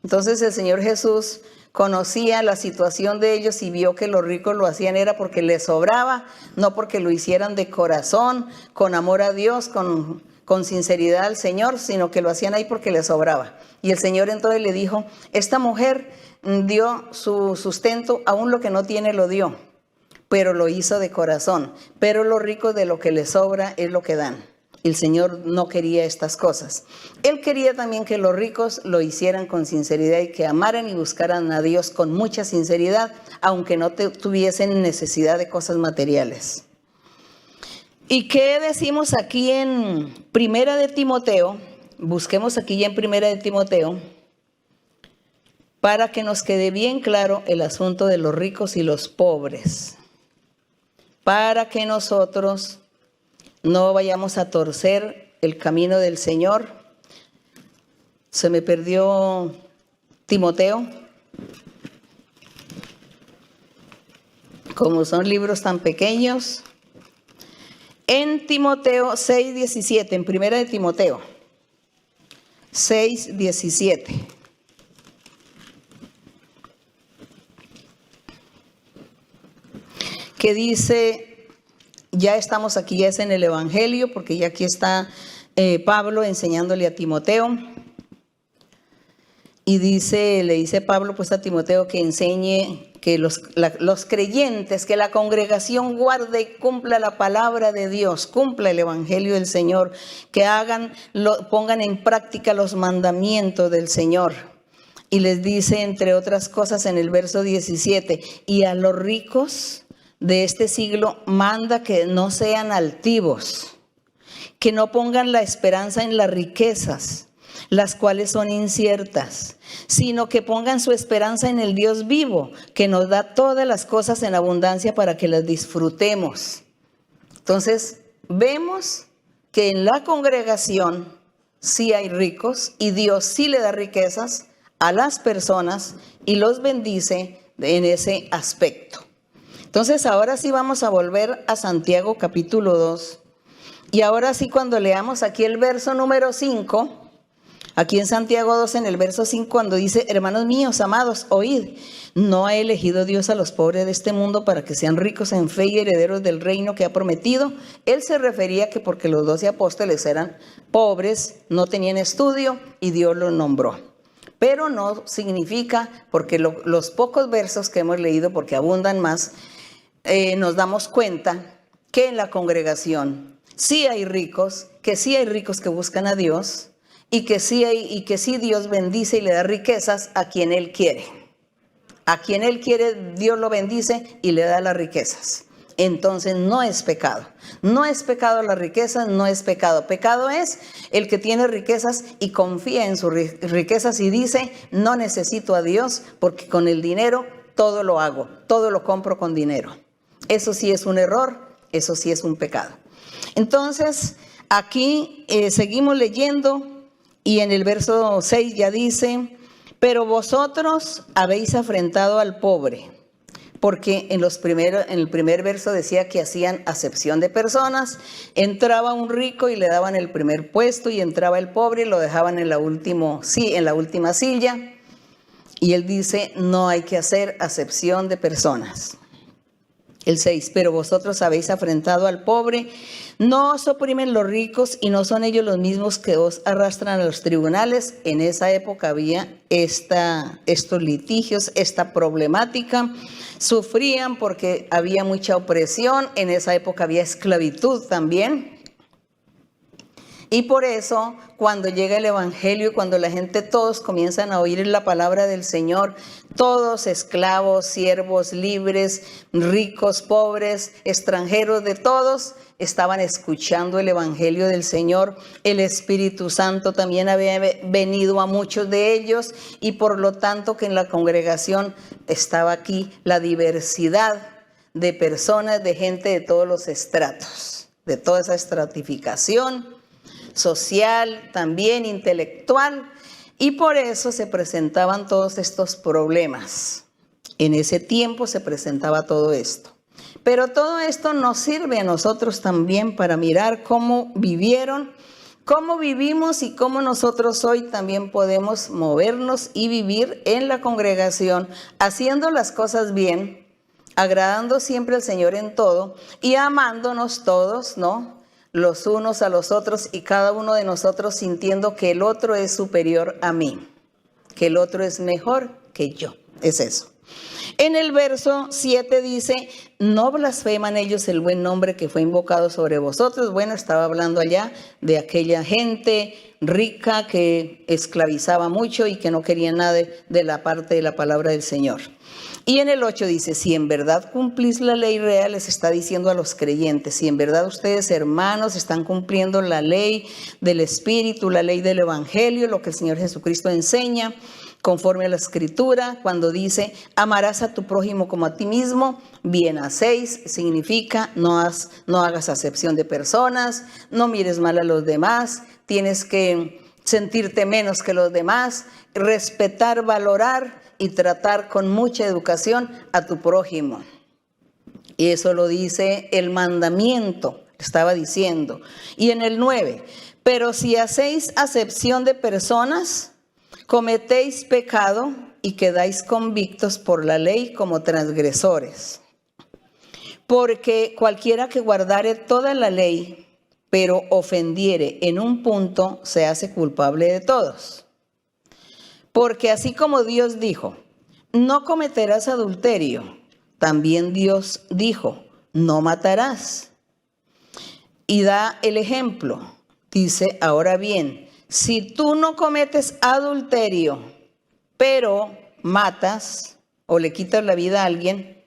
Entonces el Señor Jesús conocía la situación de ellos y vio que los ricos lo hacían era porque les sobraba, no porque lo hicieran de corazón, con amor a Dios, con sinceridad al Señor, sino que lo hacían ahí porque les sobraba. Y el Señor entonces le dijo, esta mujer dio su sustento, aún lo que no tiene lo dio, pero lo hizo de corazón. Pero los ricos de lo que les sobra es lo que dan. El Señor no quería estas cosas. Él quería también que los ricos lo hicieran con sinceridad y que amaran y buscaran a Dios con mucha sinceridad, aunque no tuviesen necesidad de cosas materiales. ¿Y qué decimos aquí en Primera de Timoteo? Busquemos aquí ya en Primera de Timoteo, para que nos quede bien claro el asunto de los ricos y los pobres, para que nosotros no vayamos a torcer el camino del Señor. Se me perdió Timoteo. Como son libros tan pequeños. En Timoteo 6:17, en Primera de Timoteo 6:17. Que dice, ya estamos aquí, ya es en el Evangelio, porque ya aquí está Pablo enseñándole a Timoteo. Y le dice Pablo pues a Timoteo que enseñe, que los creyentes, que la congregación guarde y cumpla la palabra de Dios, cumpla el Evangelio del Señor, que pongan en práctica los mandamientos del Señor. Y les dice, entre otras cosas, en el verso 17, y a los ricos de este siglo manda que no sean altivos, que no pongan la esperanza en las riquezas, las cuales son inciertas, sino que pongan su esperanza en el Dios vivo, que nos da todas las cosas en abundancia para que las disfrutemos. Entonces, vemos que en la congregación sí hay ricos y Dios sí le da riquezas a las personas y los bendice en ese aspecto. Entonces, ahora sí vamos a volver a Santiago capítulo 2. Y ahora sí, cuando leamos aquí el verso número 5, Aquí en Santiago 2, en el verso 5, cuando dice, hermanos míos, amados, oíd, ¿no ha elegido Dios a los pobres de este mundo para que sean ricos en fe y herederos del reino que ha prometido? Él se refería que porque los 12 apóstoles eran pobres, no tenían estudio y Dios los nombró. Pero no significa, porque los pocos versos que hemos leído, porque abundan más, nos damos cuenta que en la congregación sí hay ricos, que buscan a Dios, y que sí Dios bendice y le da riquezas a quien Él quiere. A quien Él quiere, Dios lo bendice y le da las riquezas. Entonces no es pecado. No es pecado las riquezas, no es pecado. Pecado es el que tiene riquezas y confía en sus riquezas y dice, no necesito a Dios porque con el dinero todo lo hago, todo lo compro con dinero. Eso sí es un error, eso sí es un pecado. Entonces, aquí seguimos leyendo. Y en el verso 6 ya dice, pero vosotros habéis afrentado al pobre, porque en el primer verso decía que hacían acepción de personas, entraba un rico y le daban el primer puesto, y entraba el pobre y lo dejaban en la última silla. Y él dice, no hay que hacer acepción de personas. El 6, pero vosotros habéis afrentado al pobre, no os oprimen los ricos y no son ellos los mismos que os arrastran a los tribunales. En esa época había estos litigios, esta problemática, sufrían porque había mucha opresión, en esa época había esclavitud también. Y por eso, cuando llega el evangelio, cuando la gente, todos comienzan a oír la palabra del Señor, todos esclavos, siervos, libres, ricos, pobres, extranjeros, de todos, estaban escuchando el evangelio del Señor. El Espíritu Santo también había venido a muchos de ellos y por lo tanto que en la congregación estaba aquí la diversidad de personas, de gente de todos los estratos, de toda esa estratificación social, también intelectual, y por eso se presentaban todos estos problemas. En ese tiempo se presentaba todo esto. Pero todo esto nos sirve a nosotros también para mirar cómo vivieron, cómo vivimos y cómo nosotros hoy también podemos movernos y vivir en la congregación, haciendo las cosas bien, agradando siempre al Señor en todo y amándonos todos, ¿no?, los unos a los otros, y cada uno de nosotros sintiendo que el otro es superior a mí, que el otro es mejor que yo. Es eso. En el verso 7 dice, no blasfeman ellos el buen nombre que fue invocado sobre vosotros. Bueno, estaba hablando allá de aquella gente rica que esclavizaba mucho y que no quería nada de la parte de la palabra del Señor. Y en el 8 dice, si en verdad cumplís la ley real, les está diciendo a los creyentes, si en verdad ustedes, hermanos, están cumpliendo la ley del Espíritu, la ley del Evangelio, lo que el Señor Jesucristo enseña, conforme a la Escritura, cuando dice, amarás a tu prójimo como a ti mismo, bien hacéis, significa no hagas acepción de personas, no mires mal a los demás, tienes que sentirte menos que los demás, respetar, valorar y tratar con mucha educación a tu prójimo. Y eso lo dice el mandamiento, estaba diciendo. Y en el 9, pero si hacéis acepción de personas, cometéis pecado y quedáis convictos por la ley como transgresores. Porque cualquiera que guardare toda la ley, pero ofendiere en un punto, se hace culpable de todos. Porque así como Dios dijo, no cometerás adulterio, también Dios dijo, no matarás. Y da el ejemplo, dice, ahora bien, si tú no cometes adulterio, pero matas o le quitas la vida a alguien,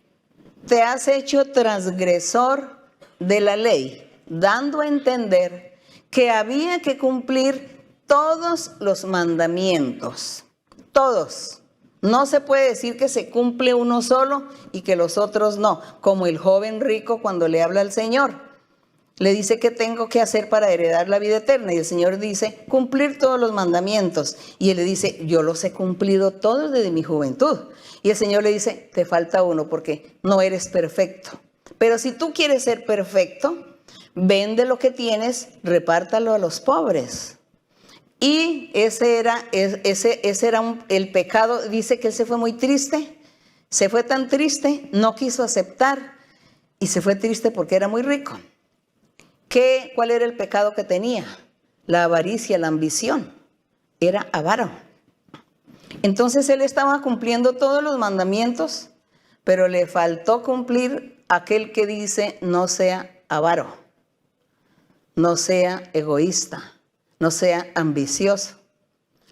te has hecho transgresor de la ley, dando a entender que había que cumplir todos los mandamientos. Todos. No se puede decir que se cumple uno solo y que los otros no. Como el joven rico cuando le habla al Señor. Le dice qué tengo que hacer para heredar la vida eterna. Y el Señor dice, cumplir todos los mandamientos. Y él le dice, yo los he cumplido todos desde mi juventud. Y el Señor le dice, te falta uno porque no eres perfecto. Pero si tú quieres ser perfecto, vende lo que tienes, repártalo a los pobres. Y ese era el pecado. Dice que él se fue muy triste, se fue tan triste, no quiso aceptar y se fue triste porque era muy rico. ¿Cuál era el pecado que tenía? La avaricia, la ambición. Era avaro. Entonces él estaba cumpliendo todos los mandamientos, pero le faltó cumplir aquel que dice: no sea avaro, no sea egoísta, no sea ambicioso.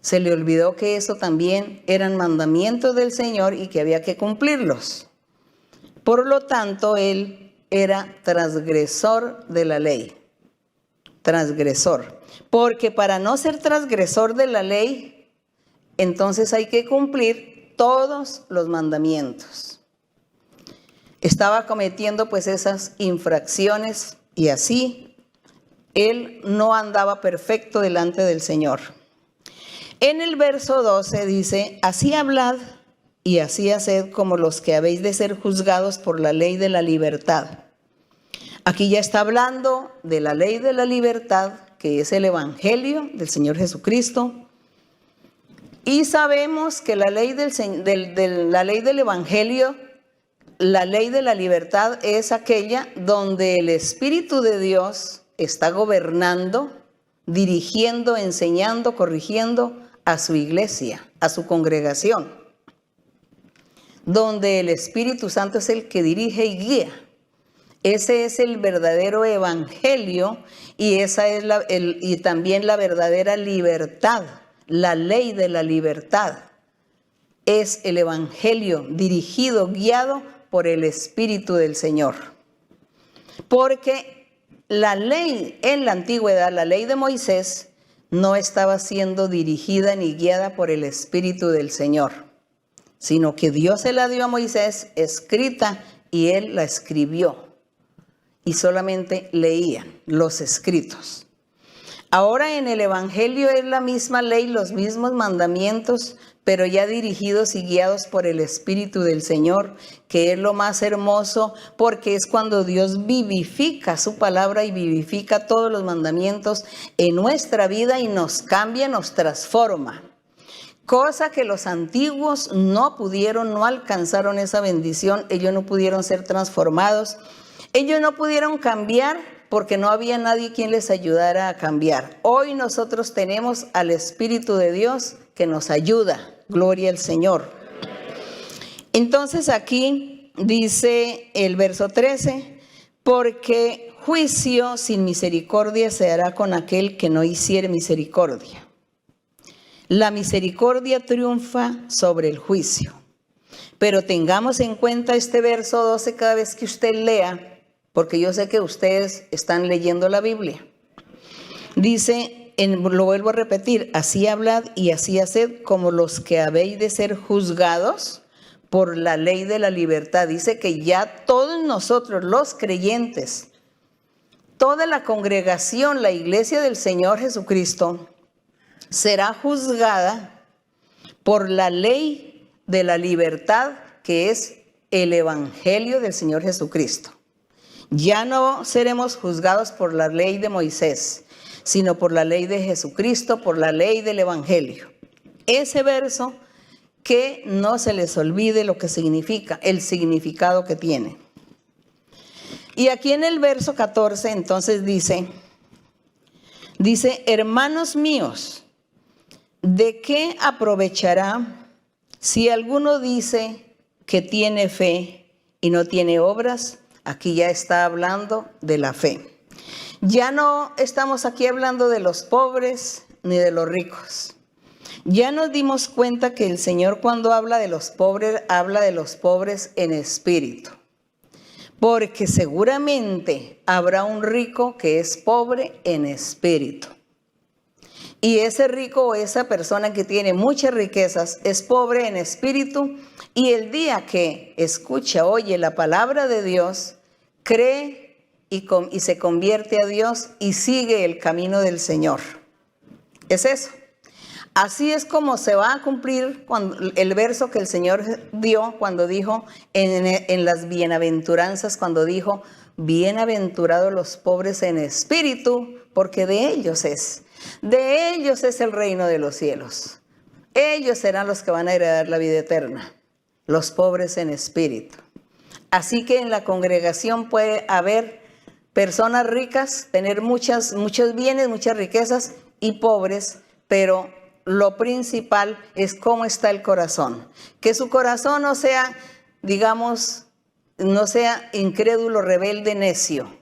Se le olvidó que eso también eran mandamientos del Señor y que había que cumplirlos. Por lo tanto, él era transgresor de la ley. Transgresor. Porque para no ser transgresor de la ley, entonces hay que cumplir todos los mandamientos. Estaba cometiendo pues esas infracciones y así él no andaba perfecto delante del Señor. En el verso 12 dice: así hablad y así haced como los que habéis de ser juzgados por la ley de la libertad. Aquí ya está hablando de la ley de la libertad, que es el Evangelio del Señor Jesucristo. Y sabemos que la ley la ley del Evangelio, la ley de la libertad, es aquella donde el Espíritu de Dios está gobernando, dirigiendo, enseñando, corrigiendo a su iglesia, a su congregación. Donde el Espíritu Santo es el que dirige y guía. Ese es el verdadero evangelio y esa es y también la verdadera libertad. La ley de la libertad es el evangelio dirigido, guiado por el Espíritu del Señor. Porque la ley en la antigüedad, la ley de Moisés, no estaba siendo dirigida ni guiada por el Espíritu del Señor, sino que Dios se la dio a Moisés escrita y él la escribió. Y solamente leían los escritos. Ahora en el Evangelio es la misma ley, los mismos mandamientos, pero ya dirigidos y guiados por el Espíritu del Señor, que es lo más hermoso, porque es cuando Dios vivifica su palabra y vivifica todos los mandamientos en nuestra vida y nos cambia, nos transforma. Cosa que los antiguos no pudieron, no alcanzaron esa bendición, ellos no pudieron ser transformados. Ellos no pudieron cambiar porque no había nadie quien les ayudara a cambiar. Hoy nosotros tenemos al Espíritu de Dios que nos ayuda. Gloria al Señor. Entonces aquí dice el verso 13, porque juicio sin misericordia se hará con aquel que no hiciere misericordia. La misericordia triunfa sobre el juicio. Pero tengamos en cuenta este verso 12 cada vez que usted lea, porque yo sé que ustedes están leyendo la Biblia. Dice, lo vuelvo a repetir: así hablad y así haced como los que habéis de ser juzgados por la ley de la libertad. Dice que ya todos nosotros, los creyentes, toda la congregación, la iglesia del Señor Jesucristo, será juzgada por la ley de la libertad, que es el Evangelio del Señor Jesucristo. Ya no seremos juzgados por la ley de Moisés, sino por la ley de Jesucristo, por la ley del Evangelio. Ese verso, que no se les olvide lo que significa, el significado que tiene. Y aquí en el verso 14 entonces dice, hermanos míos, ¿de qué aprovechará si alguno dice que tiene fe y no tiene obras? Aquí ya está hablando de la fe. Ya no estamos aquí hablando de los pobres ni de los ricos. Ya nos dimos cuenta que el Señor, cuando habla de los pobres en espíritu. Porque seguramente habrá un rico que es pobre en espíritu. Y ese rico o esa persona que tiene muchas riquezas es pobre en espíritu, y el día que escucha, oye la palabra de Dios, cree y se convierte a Dios y sigue el camino del Señor. Es eso. Así es como se va a cumplir el verso que el Señor dio cuando dijo en las bienaventuranzas, cuando dijo, bienaventurados los pobres en espíritu, porque de ellos es. De ellos es el reino de los cielos. Ellos serán los que van a heredar la vida eterna, los pobres en espíritu. Así que en la congregación puede haber personas ricas, tener muchos bienes, muchas riquezas, y pobres, pero lo principal es cómo está el corazón. Que su corazón no sea, digamos, no sea incrédulo, rebelde, necio,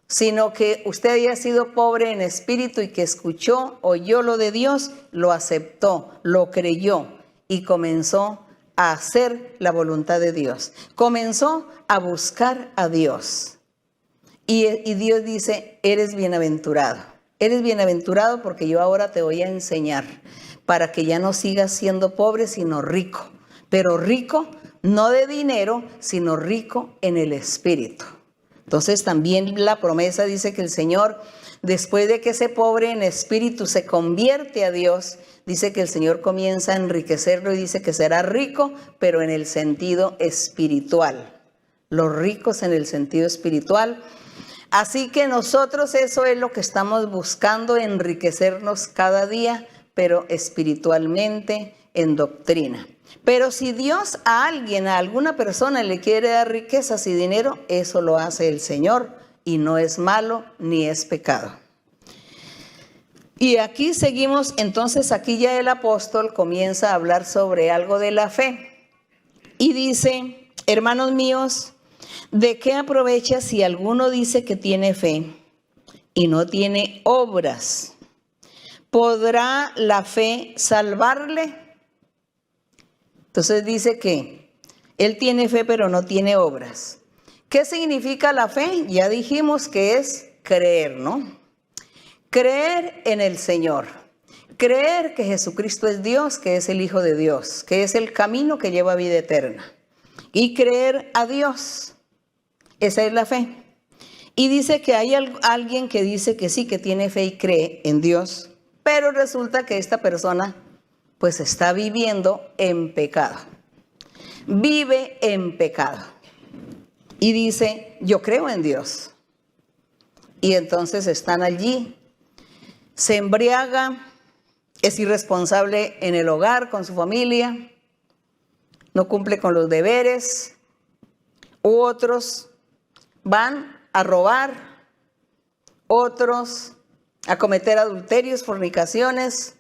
sino que usted haya sido pobre en espíritu y que escuchó, oyó lo de Dios, lo aceptó, lo creyó y comenzó a hacer la voluntad de Dios. Comenzó a buscar a Dios. Y Dios dice, eres bienaventurado. Eres bienaventurado porque yo ahora te voy a enseñar para que ya no sigas siendo pobre, sino rico. Pero rico no de dinero, sino rico en el espíritu. Entonces también la promesa dice que el Señor, después de que ese pobre en espíritu se convierte a Dios, dice que el Señor comienza a enriquecerlo y dice que será rico, pero en el sentido espiritual. Los ricos en el sentido espiritual. Así que nosotros eso es lo que estamos buscando, enriquecernos cada día, pero espiritualmente, en doctrina. Pero si Dios a alguien, a alguna persona le quiere dar riquezas y dinero, eso lo hace el Señor y no es malo ni es pecado. Y aquí seguimos, entonces aquí ya el apóstol comienza a hablar sobre algo de la fe. Y dice, hermanos míos, ¿de qué aprovecha si alguno dice que tiene fe y no tiene obras? ¿Podrá la fe salvarle? Entonces dice que él tiene fe pero no tiene obras. ¿Qué significa la fe? Ya dijimos que es creer, ¿no? Creer en el Señor. Creer que Jesucristo es Dios, que es el Hijo de Dios, que es el camino que lleva a vida eterna. Y creer a Dios. Esa es la fe. Y dice que hay alguien que dice que sí, que tiene fe y cree en Dios, pero resulta que esta persona pues está viviendo en pecado. Vive en pecado. Y dice, yo creo en Dios. Y entonces están allí, se embriaga, es irresponsable en el hogar, con su familia, no cumple con los deberes, u otros van a robar, otros a cometer adulterios, fornicaciones,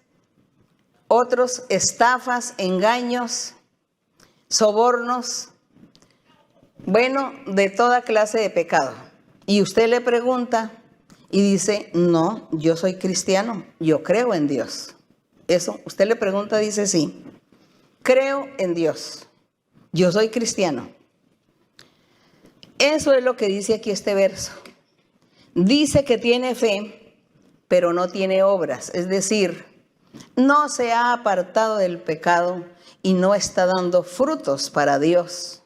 otros estafas, engaños, sobornos, bueno, de toda clase de pecado. Y usted le pregunta y dice, no, yo soy cristiano, yo creo en Dios. Eso, usted le pregunta, dice, sí, creo en Dios, yo soy cristiano. Eso es lo que dice aquí este verso. Dice que tiene fe, pero no tiene obras. Es decir, no se ha apartado del pecado y no está dando frutos para Dios.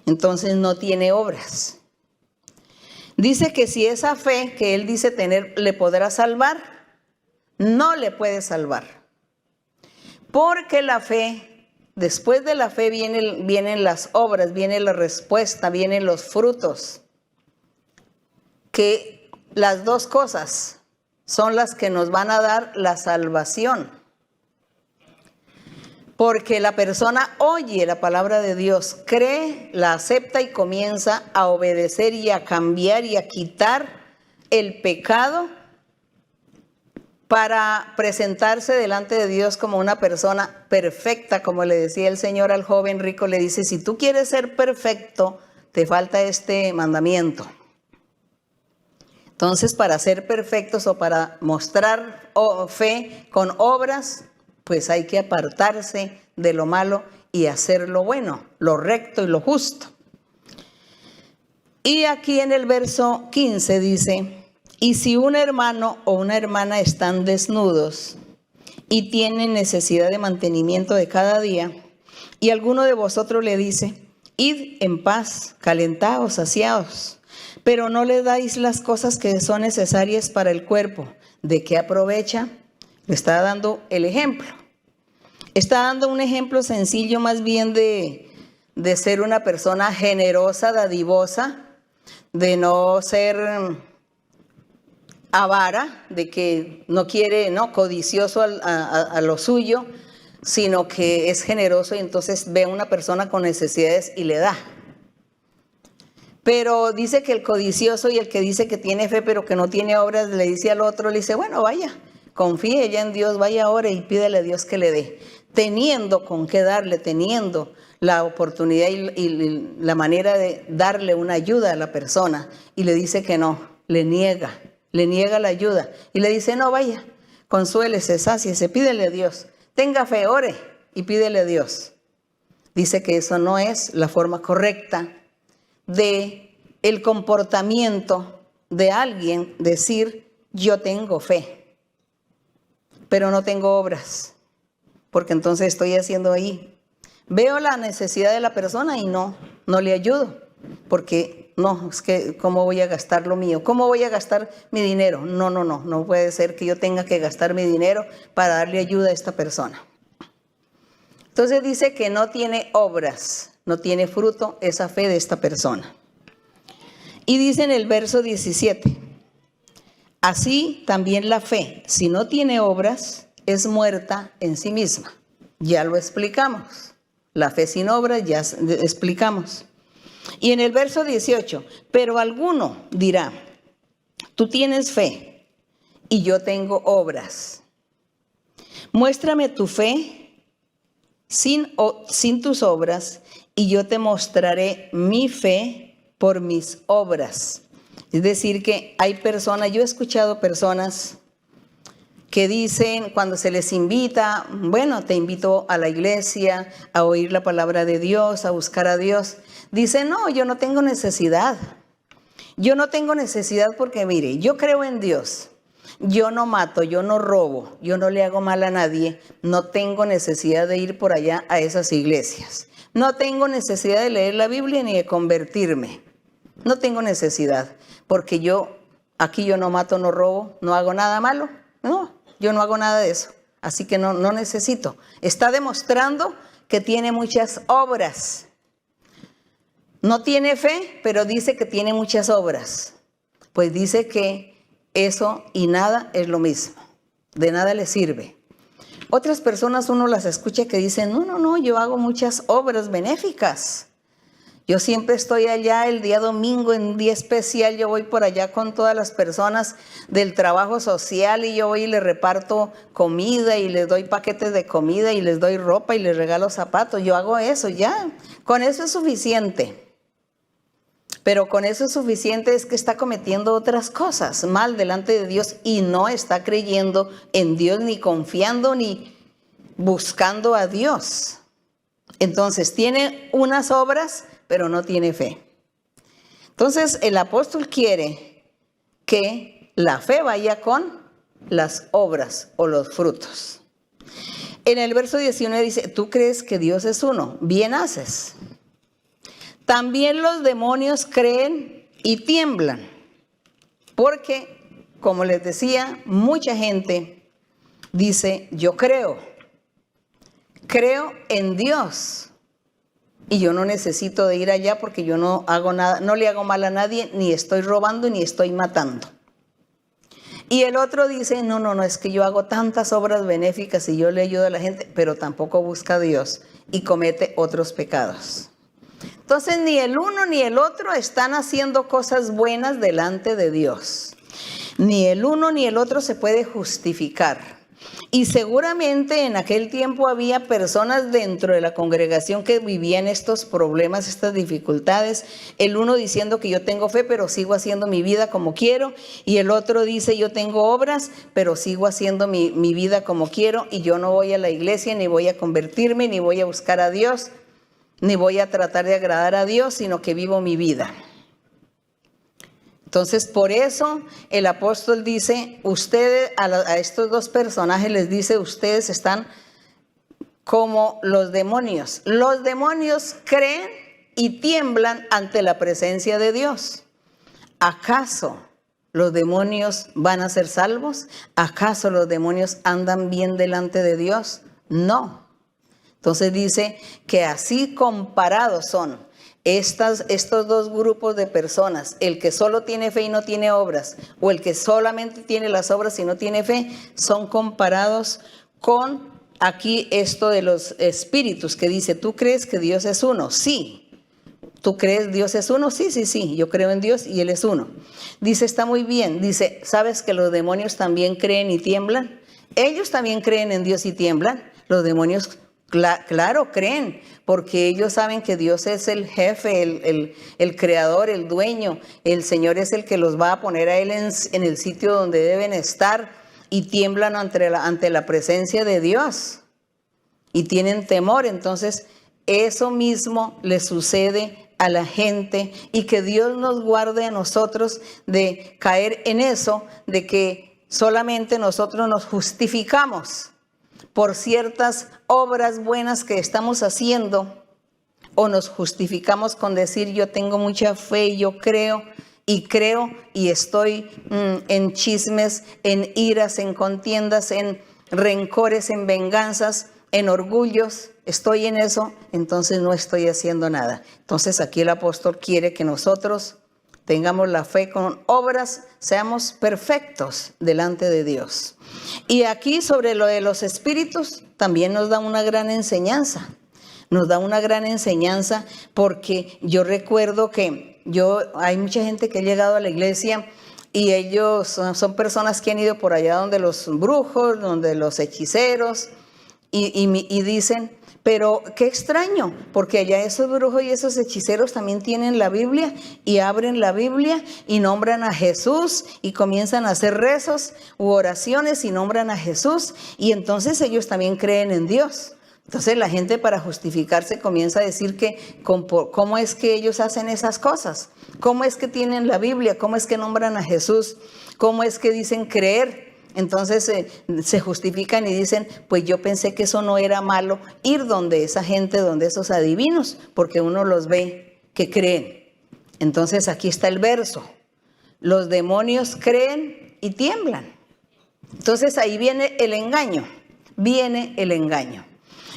Entonces no tiene obras. Dice que si esa fe que él dice tener le podrá salvar, no le puede salvar. Porque la fe, después de la fe vienen las obras, viene la respuesta, vienen los frutos. Que las dos cosas son las que nos van a dar la salvación. Porque la persona oye la palabra de Dios, cree, la acepta y comienza a obedecer y a cambiar y a quitar el pecado para presentarse delante de Dios como una persona perfecta. Como le decía el Señor al joven rico, le dice, si tú quieres ser perfecto, te falta este mandamiento. Entonces, para ser perfectos o para mostrar fe con obras, pues hay que apartarse de lo malo y hacer lo bueno, lo recto y lo justo. Y aquí en el verso 15 dice, y si un hermano o una hermana están desnudos y tienen necesidad de mantenimiento de cada día, y alguno de vosotros le dice, id en paz, calentaos, saciaos, pero no le dais las cosas que son necesarias para el cuerpo, ¿de qué aprovecha? Le está dando el ejemplo. Está dando un ejemplo sencillo más bien de ser una persona generosa, dadivosa, de no ser avara, de que no quiere, no, codicioso a lo suyo, sino que es generoso y entonces ve a una persona con necesidades y le da. Pero dice que el codicioso y el que dice que tiene fe pero que no tiene obras, le dice al otro, le dice, bueno, vaya, confíe ya en Dios, vaya ahora y pídele a Dios que le dé. Teniendo con qué darle, teniendo la oportunidad y la manera de darle una ayuda a la persona, y le dice que no, le niega la ayuda y le dice, no, vaya, consuélese, sáciese, pídele a Dios, tenga fe, ore y pídele a Dios. Dice que eso no es la forma correcta de el comportamiento de alguien decir, yo tengo fe, pero no tengo obras, porque entonces estoy haciendo ahí. Veo la necesidad de la persona y no le ayudo, porque no, es que ¿cómo voy a gastar lo mío? ¿Cómo voy a gastar mi dinero? No puede ser que yo tenga que gastar mi dinero para darle ayuda a esta persona. Entonces dice que no tiene obras, no tiene fruto esa fe de esta persona. Y dice en el verso 17, así también la fe, si no tiene obras, es muerta en sí misma. Ya lo explicamos. La fe sin obras ya explicamos. Y en el verso 18, pero alguno dirá, tú tienes fe y yo tengo obras. Muéstrame tu fe sin tus obras y yo te mostraré mi fe por mis obras. Es decir que hay personas, yo he escuchado personas que dicen cuando se les invita, bueno, te invito a la iglesia, a oír la palabra de Dios, a buscar a Dios. Dicen, no, yo no tengo necesidad. Yo no tengo necesidad porque mire, yo creo en Dios. Yo no mato, yo no robo, yo no le hago mal a nadie. No tengo necesidad de ir por allá a esas iglesias. No tengo necesidad de leer la Biblia ni de convertirme. No tengo necesidad porque aquí yo no mato, no robo, no hago nada malo. No, yo no hago nada de eso. Así que no necesito. Está demostrando que tiene muchas obras. No tiene fe, pero dice que tiene muchas obras. Pues dice que eso y nada es lo mismo. De nada le sirve. Otras personas uno las escucha que dicen, no, yo hago muchas obras benéficas. Yo siempre estoy allá el día domingo, en un día especial, yo voy por allá con todas las personas del trabajo social y yo voy y les reparto comida y les doy paquetes de comida y les doy ropa y les regalo zapatos. Yo hago eso ya, con eso es suficiente. Pero con eso es suficiente es que está cometiendo otras cosas mal delante de Dios y no está creyendo en Dios ni confiando ni buscando a Dios. Entonces tiene unas obras, pero no tiene fe. Entonces el apóstol quiere que la fe vaya con las obras o los frutos. En el verso 19 dice, tú crees que Dios es uno, bien haces. También los demonios creen y tiemblan, porque, como les decía, mucha gente dice, yo creo en Dios y yo no necesito de ir allá porque yo no hago nada, no le hago mal a nadie, ni estoy robando ni estoy matando. Y el otro dice, no, es que yo hago tantas obras benéficas y yo le ayudo a la gente, pero tampoco busca a Dios y comete otros pecados. Entonces ni el uno ni el otro están haciendo cosas buenas delante de Dios. Ni el uno ni el otro se puede justificar. Y seguramente en aquel tiempo había personas dentro de la congregación que vivían estos problemas, estas dificultades. El uno diciendo que yo tengo fe, pero sigo haciendo mi vida como quiero. Y el otro dice, yo tengo obras, pero sigo haciendo mi vida como quiero. Y yo no voy a la iglesia, ni voy a convertirme, ni voy a buscar a Dios, ni voy a tratar de agradar a Dios, sino que vivo mi vida. Entonces, por eso el apóstol dice, ustedes, a estos dos personajes les dice, ustedes están como los demonios. Los demonios creen y tiemblan ante la presencia de Dios. ¿Acaso los demonios van a ser salvos? ¿Acaso los demonios andan bien delante de Dios? No. Entonces dice que así comparados son estos dos grupos de personas, el que solo tiene fe y no tiene obras, o el que solamente tiene las obras y no tiene fe, son comparados con aquí esto de los espíritus, que dice, ¿tú crees que Dios es uno? Sí. ¿Tú crees Dios es uno? Sí, sí, sí, yo creo en Dios y Él es uno. Dice, está muy bien. Dice, ¿sabes que los demonios también creen y tiemblan? Ellos también creen en Dios y tiemblan. Los demonios, claro, creen, porque ellos saben que Dios es el jefe, el creador, el dueño. El Señor es el que los va a poner a Él en el sitio donde deben estar, y tiemblan ante la presencia de Dios y tienen temor. Entonces, eso mismo le sucede a la gente, y que Dios nos guarde a nosotros de caer en eso, de que solamente nosotros nos justificamos por ciertas obras buenas que estamos haciendo, o nos justificamos con decir yo tengo mucha fe, yo creo y estoy en chismes, en iras, en contiendas, en rencores, en venganzas, en orgullos, estoy en eso, entonces no estoy haciendo nada. Entonces aquí el apóstol quiere que nosotros tengamos la fe con obras, seamos perfectos delante de Dios. Y aquí sobre lo de los espíritus también nos da una gran enseñanza. Nos da una gran enseñanza, porque yo recuerdo que hay mucha gente que ha llegado a la iglesia y ellos son personas que han ido por allá donde los brujos, donde los hechiceros, y dicen, pero qué extraño, porque allá esos brujos y esos hechiceros también tienen la Biblia, y abren la Biblia y nombran a Jesús y comienzan a hacer rezos u oraciones y nombran a Jesús, y entonces ellos también creen en Dios. Entonces la gente, para justificarse, comienza a decir que cómo es que ellos hacen esas cosas, cómo es que tienen la Biblia, cómo es que nombran a Jesús, cómo es que dicen creer. Entonces se justifican y dicen, pues yo pensé que eso no era malo, ir donde esa gente, donde esos adivinos, porque uno los ve que creen. Entonces aquí está el verso, los demonios creen y tiemblan. Entonces ahí viene el engaño, viene el engaño.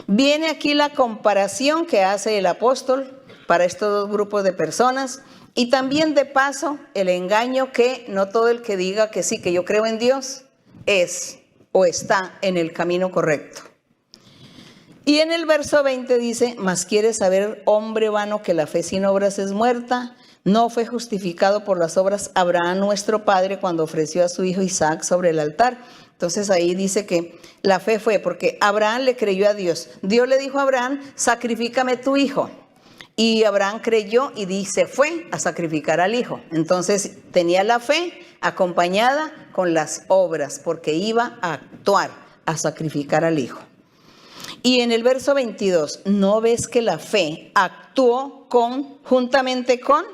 Viene aquí la comparación que hace el apóstol para estos dos grupos de personas, y también de paso el engaño que no todo el que diga que sí, que yo creo en Dios, es o está en el camino correcto. Y en el verso 20 dice, mas quieres saber, hombre vano, que la fe sin obras es muerta. No fue justificado por las obras Abraham nuestro padre cuando ofreció a su hijo Isaac sobre el altar. Entonces ahí dice que la fe fue porque Abraham le creyó a Dios. Dios le dijo a Abraham, sacrifícame tu hijo. Y Abraham creyó y se fue a sacrificar al hijo. Entonces tenía la fe acompañada con las obras, porque iba a actuar, a sacrificar al hijo. Y en el verso 22, ¿no ves que la fe actuó juntamente con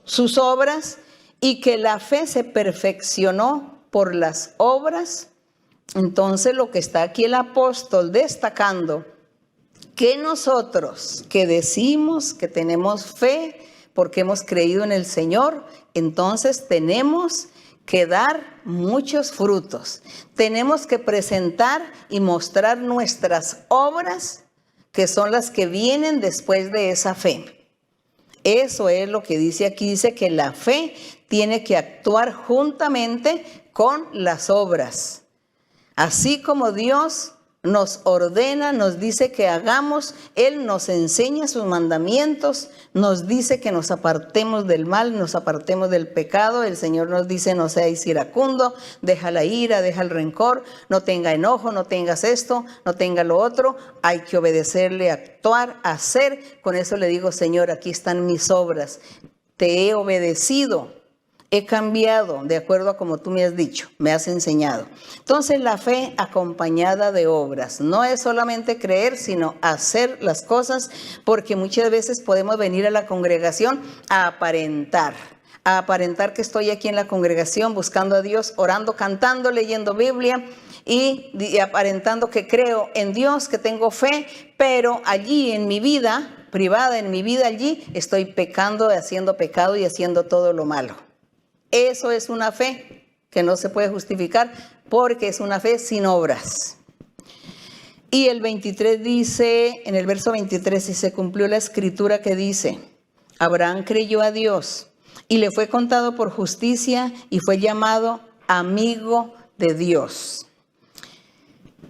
sus obras, y que la fe se perfeccionó por las obras? Entonces lo que está aquí el apóstol destacando, que nosotros que decimos que tenemos fe porque hemos creído en el Señor, entonces tenemos que dar muchos frutos. Tenemos que presentar y mostrar nuestras obras, que son las que vienen después de esa fe. Eso es lo que dice aquí. Dice que la fe tiene que actuar juntamente con las obras. Así como Dios nos ordena, nos dice que hagamos, Él nos enseña sus mandamientos, nos dice que nos apartemos del mal, nos apartemos del pecado. El Señor nos dice, no seáis iracundo, deja la ira, deja el rencor, no tenga enojo, no tengas esto, no tenga lo otro. Hay que obedecerle, actuar, hacer. Con eso le digo, Señor, aquí están mis obras, te he obedecido. He cambiado de acuerdo a como tú me has dicho, me has enseñado. Entonces la fe acompañada de obras. No es solamente creer, sino hacer las cosas, porque muchas veces podemos venir a la congregación a aparentar que estoy aquí en la congregación buscando a Dios, orando, cantando, leyendo Biblia y aparentando que creo en Dios, que tengo fe, pero allí en mi vida privada, en mi vida allí, estoy pecando, haciendo pecado y haciendo todo lo malo. Eso es una fe que no se puede justificar, porque es una fe sin obras. Y el 23 dice, en el verso 23, y se cumplió la escritura que dice, Abraham creyó a Dios y le fue contado por justicia y fue llamado amigo de Dios.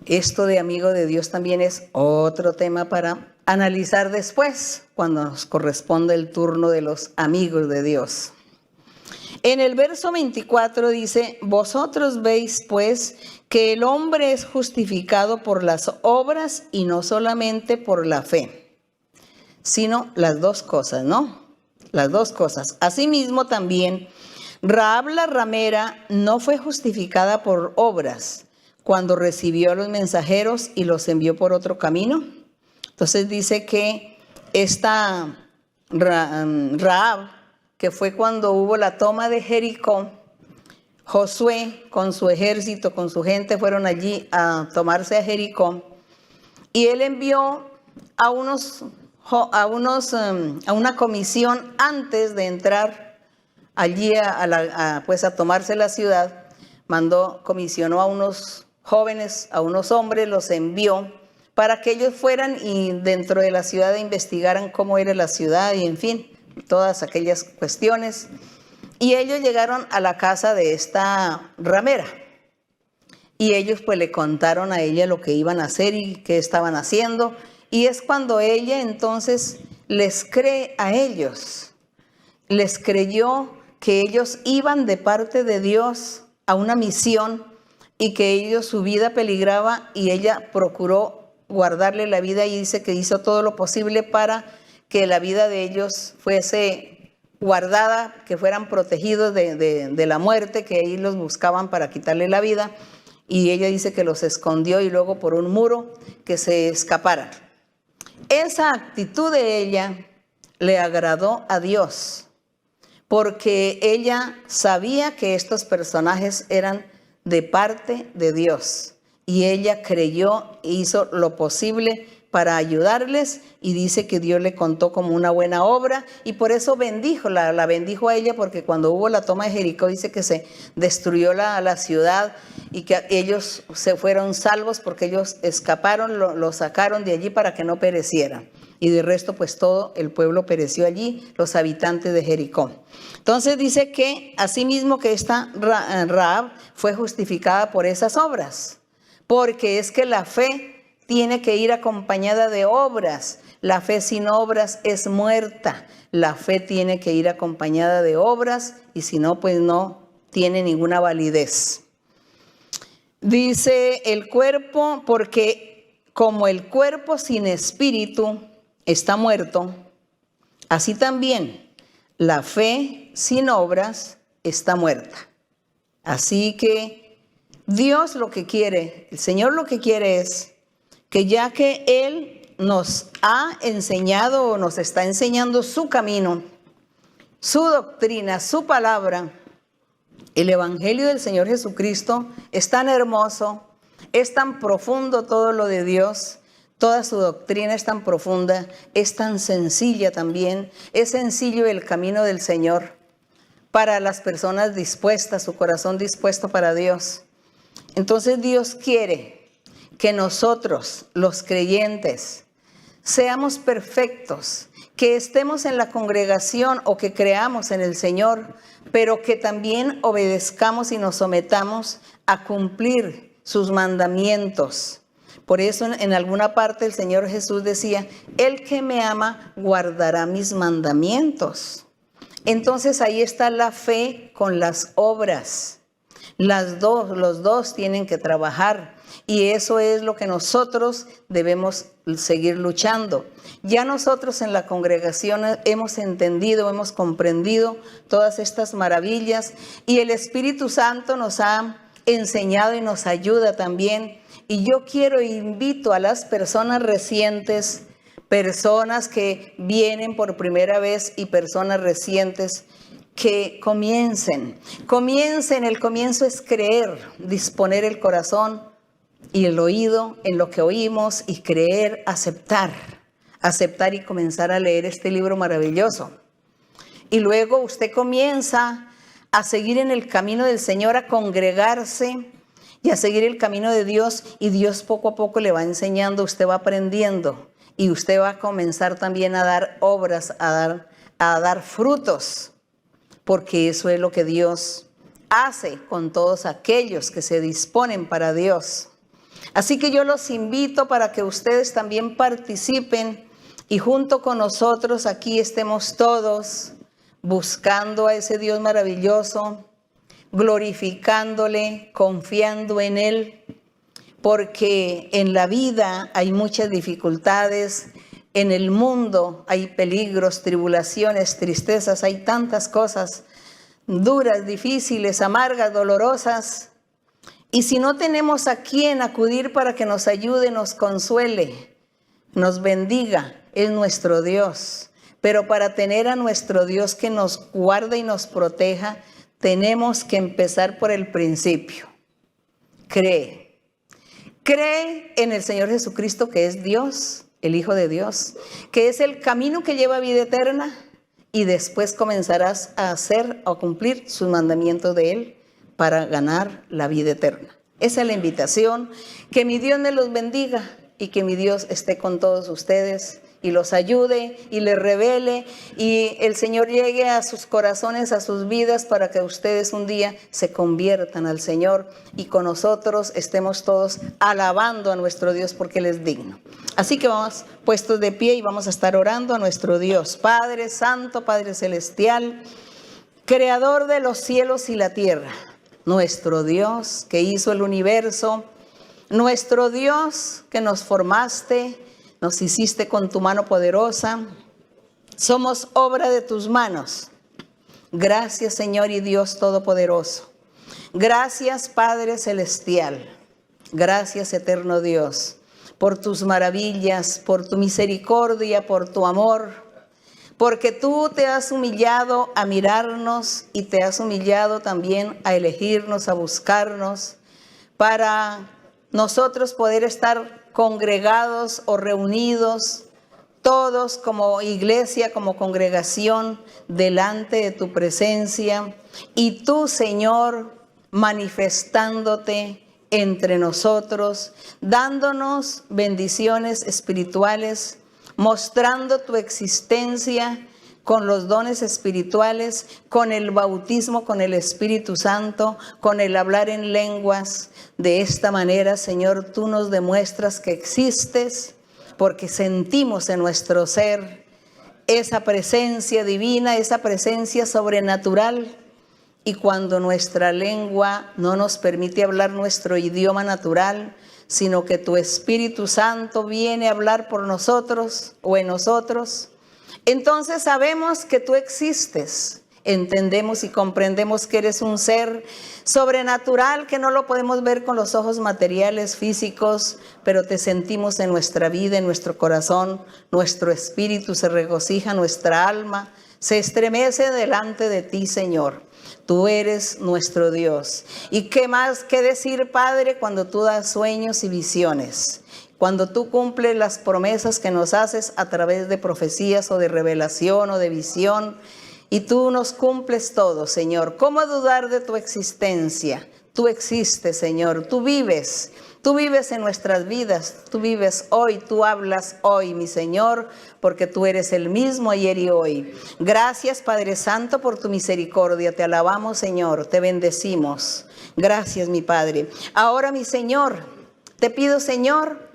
Esto de amigo de Dios también es otro tema para analizar después, cuando nos corresponde el turno de los amigos de Dios. En el verso 24 dice, vosotros veis pues que el hombre es justificado por las obras y no solamente por la fe, sino las dos cosas, ¿no? Las dos cosas. Asimismo también, Rahab la ramera no fue justificada por obras cuando recibió a los mensajeros y los envió por otro camino. Entonces dice que esta Rahab, que fue cuando hubo la toma de Jericó, Josué con su ejército, con su gente, fueron allí a tomarse a Jericó, y él envió a una comisión antes de entrar allí a tomarse la ciudad. Comisionó a unos jóvenes, a unos hombres, los envió para que ellos fueran y dentro de la ciudad investigaran cómo era la ciudad y en fin, todas aquellas cuestiones. Y ellos llegaron a la casa de esta ramera y ellos pues le contaron a ella lo que iban a hacer y qué estaban haciendo. Y es cuando ella entonces les cree a ellos, les creyó que ellos iban de parte de Dios a una misión y que ellos, su vida peligraba, y ella procuró guardarle la vida y dice que hizo todo lo posible para que la vida de ellos fuese guardada, que fueran protegidos de la muerte, que ahí los buscaban para quitarle la vida, y ella dice que los escondió y luego por un muro que se escaparan. Esa actitud de ella le agradó a Dios, porque ella sabía que estos personajes eran de parte de Dios, y ella creyó e hizo lo posible para ayudarles, y dice que Dios le contó como una buena obra, y por eso la bendijo a ella, porque cuando hubo la toma de Jericó dice que se destruyó la ciudad y que ellos se fueron salvos porque ellos escaparon, lo sacaron de allí para que no perecieran, y de resto pues todo el pueblo pereció allí, los habitantes de Jericó. Entonces dice que asimismo que esta Rahab fue justificada por esas obras, porque es que la fe tiene que ir acompañada de obras. La fe sin obras es muerta. La fe tiene que ir acompañada de obras y si no, pues no tiene ninguna validez. Dice el cuerpo, porque como el cuerpo sin espíritu está muerto, así también la fe sin obras está muerta. Así que Dios lo que quiere, el Señor lo que quiere es que ya que Él nos ha enseñado o nos está enseñando su camino, su doctrina, su palabra, el Evangelio del Señor Jesucristo es tan hermoso, es tan profundo todo lo de Dios, toda su doctrina es tan profunda, es tan sencilla también, es sencillo el camino del Señor para las personas dispuestas, su corazón dispuesto para Dios. Entonces Dios quiere que nosotros, los creyentes, seamos perfectos, que estemos en la congregación o que creamos en el Señor, pero que también obedezcamos y nos sometamos a cumplir sus mandamientos. Por eso en alguna parte el Señor Jesús decía, el que me ama guardará mis mandamientos. Entonces ahí está la fe con las obras. Los dos tienen que trabajar y eso es lo que nosotros debemos seguir luchando. Ya nosotros en la congregación hemos entendido, hemos comprendido todas estas maravillas y el Espíritu Santo nos ha enseñado y nos ayuda también. Y yo invito a las personas recientes, personas que vienen por primera vez y personas recientes, que comiencen. El comienzo es creer, disponer el corazón y el oído en lo que oímos y creer, aceptar y comenzar a leer este libro maravilloso. Y luego usted comienza a seguir en el camino del Señor, a congregarse y a seguir el camino de Dios, y Dios poco a poco le va enseñando, usted va aprendiendo y usted va a comenzar también a dar obras, a a dar frutos, porque eso es lo que Dios hace con todos aquellos que se disponen para Dios. Así que yo los invito para que ustedes también participen y junto con nosotros aquí estemos todos buscando a ese Dios maravilloso, glorificándole, confiando en Él, porque en la vida hay muchas dificultades, en el mundo hay peligros, tribulaciones, tristezas, hay tantas cosas duras, difíciles, amargas, dolorosas. Y si no tenemos a quién acudir para que nos ayude, nos consuele, nos bendiga, es nuestro Dios. Pero para tener a nuestro Dios que nos guarde y nos proteja, tenemos que empezar por el principio. Cree. Cree en el Señor Jesucristo, que es Dios, el Hijo de Dios, que es el camino que lleva a vida eterna, y después comenzarás a hacer o cumplir sus mandamientos de Él para ganar la vida eterna. Esa es la invitación. Que mi Dios me los bendiga y que mi Dios esté con todos ustedes y los ayude y les revele y el Señor llegue a sus corazones, a sus vidas, para que ustedes un día se conviertan al Señor y con nosotros estemos todos alabando a nuestro Dios porque Él es digno. Así que vamos puestos de pie y vamos a estar orando a nuestro Dios. Padre Santo, Padre Celestial, Creador de los cielos y la tierra, nuestro Dios que hizo el universo, nuestro Dios que nos formaste, nos hiciste con tu mano poderosa, somos obra de tus manos. Gracias, Señor y Dios Todopoderoso. Gracias, Padre Celestial. Gracias, eterno Dios, por tus maravillas, por tu misericordia, por tu amor, porque tú te has humillado a mirarnos y te has humillado también a elegirnos, a buscarnos, para nosotros poder estar congregados o reunidos, todos como iglesia, como congregación, delante de tu presencia. Y tú, Señor, manifestándote entre nosotros, dándonos bendiciones espirituales, mostrando tu existencia con los dones espirituales, con el bautismo, con el Espíritu Santo, con el hablar en lenguas. De esta manera, Señor, tú nos demuestras que existes, porque sentimos en nuestro ser esa presencia divina, esa presencia sobrenatural. Y cuando nuestra lengua no nos permite hablar nuestro idioma natural, sino que tu Espíritu Santo viene a hablar por nosotros o en nosotros, entonces sabemos que tú existes. Entendemos y comprendemos que eres un ser sobrenatural, que no lo podemos ver con los ojos materiales, físicos, pero te sentimos en nuestra vida, en nuestro corazón. Nuestro espíritu se regocija, nuestra alma se estremece delante de ti, Señor. Tú eres nuestro Dios. ¿Y qué más que decir, Padre, cuando tú das sueños y visiones? Cuando tú cumples las promesas que nos haces a través de profecías o de revelación o de visión, y tú nos cumples todo, Señor. ¿Cómo dudar de tu existencia? Tú existes, Señor. Tú vives en nuestras vidas. Tú vives hoy, tú hablas hoy, mi Señor, porque tú eres el mismo ayer y hoy. Gracias, Padre Santo, por tu misericordia. Te alabamos, Señor. Te bendecimos. Gracias, mi Padre. Ahora, mi Señor, te pido, Señor,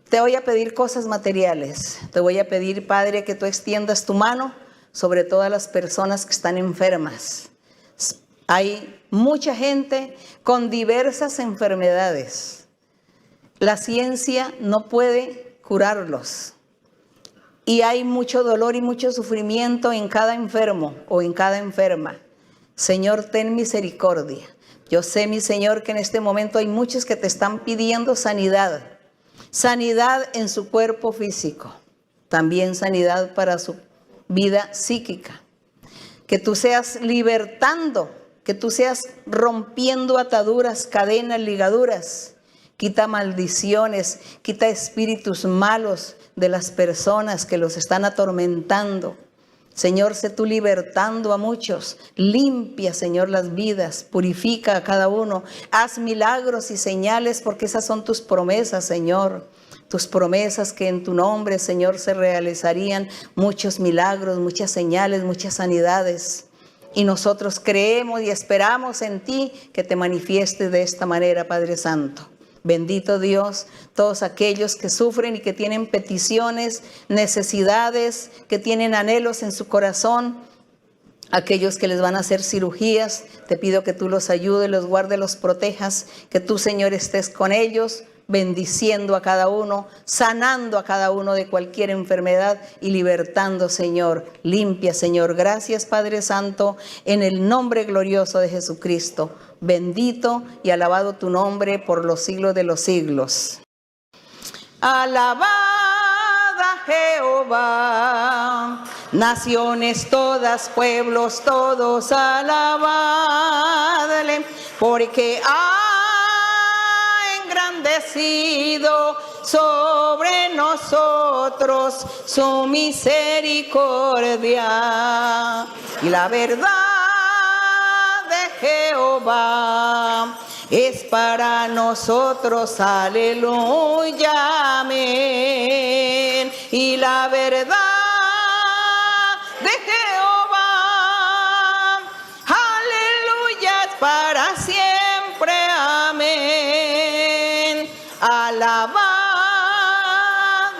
te voy a pedir cosas materiales. Te voy a pedir, Padre, que tú extiendas tu mano sobre todas las personas que están enfermas. Hay mucha gente con diversas enfermedades. La ciencia no puede curarlos. Y hay mucho dolor y mucho sufrimiento en cada enfermo o en cada enferma. Señor, ten misericordia. Yo sé, mi Señor, que en este momento hay muchos que te están pidiendo sanidad. Sanidad en su cuerpo físico. También sanidad para su vida psíquica. Que tú seas libertando, que tú seas rompiendo ataduras, cadenas, ligaduras. Quita maldiciones, quita espíritus malos de las personas que los están atormentando. Señor, sé tú libertando a muchos. Limpia, Señor, las vidas. Purifica a cada uno. Haz milagros y señales porque esas son tus promesas, Señor. tus promesas que en tu nombre, Señor, se realizarían muchos milagros, muchas señales, muchas sanidades. Y nosotros creemos y esperamos en ti que te manifiestes de esta manera, Padre Santo. Bendito Dios, todos aquellos que sufren y que tienen peticiones, necesidades, que tienen anhelos en su corazón, aquellos que les van a hacer cirugías, te pido que tú los ayudes, los guardes, los protejas, que tú, Señor, estés con ellos, bendiciendo a cada uno, sanando a cada uno de cualquier enfermedad y libertando, Señor. Limpia, Señor. Gracias, Padre Santo, en el nombre glorioso de Jesucristo. Bendito y alabado tu nombre por los siglos de los siglos. Alabad a Jehová, naciones todas, pueblos todos, alabadle, porque engrandecido sobre nosotros su misericordia y la verdad de Jehová es para nosotros, aleluya, amén. Y la verdad de Jehová, aleluya, es para siempre, amén. Alabad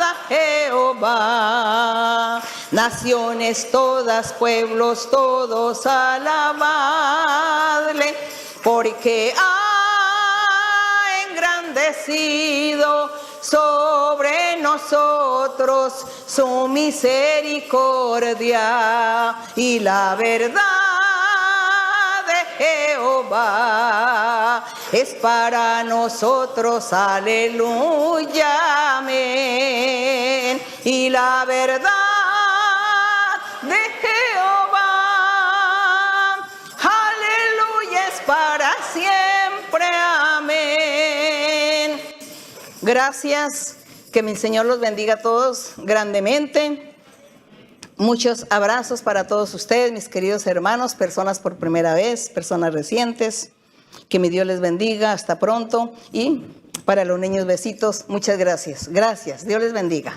a Jehová, naciones todas, pueblos todos, alabadle, porque ha engrandecido sobre nosotros su misericordia y la verdad de Jehová es para nosotros, aleluya, amén. Y la verdad de Jehová, aleluya, es para siempre, amén. Gracias, que mi Señor los bendiga a todos grandemente. Muchos abrazos para todos ustedes, mis queridos hermanos, personas por primera vez, personas recientes. Que mi Dios les bendiga, hasta pronto. Y para los niños, besitos, muchas gracias. Gracias, Dios les bendiga.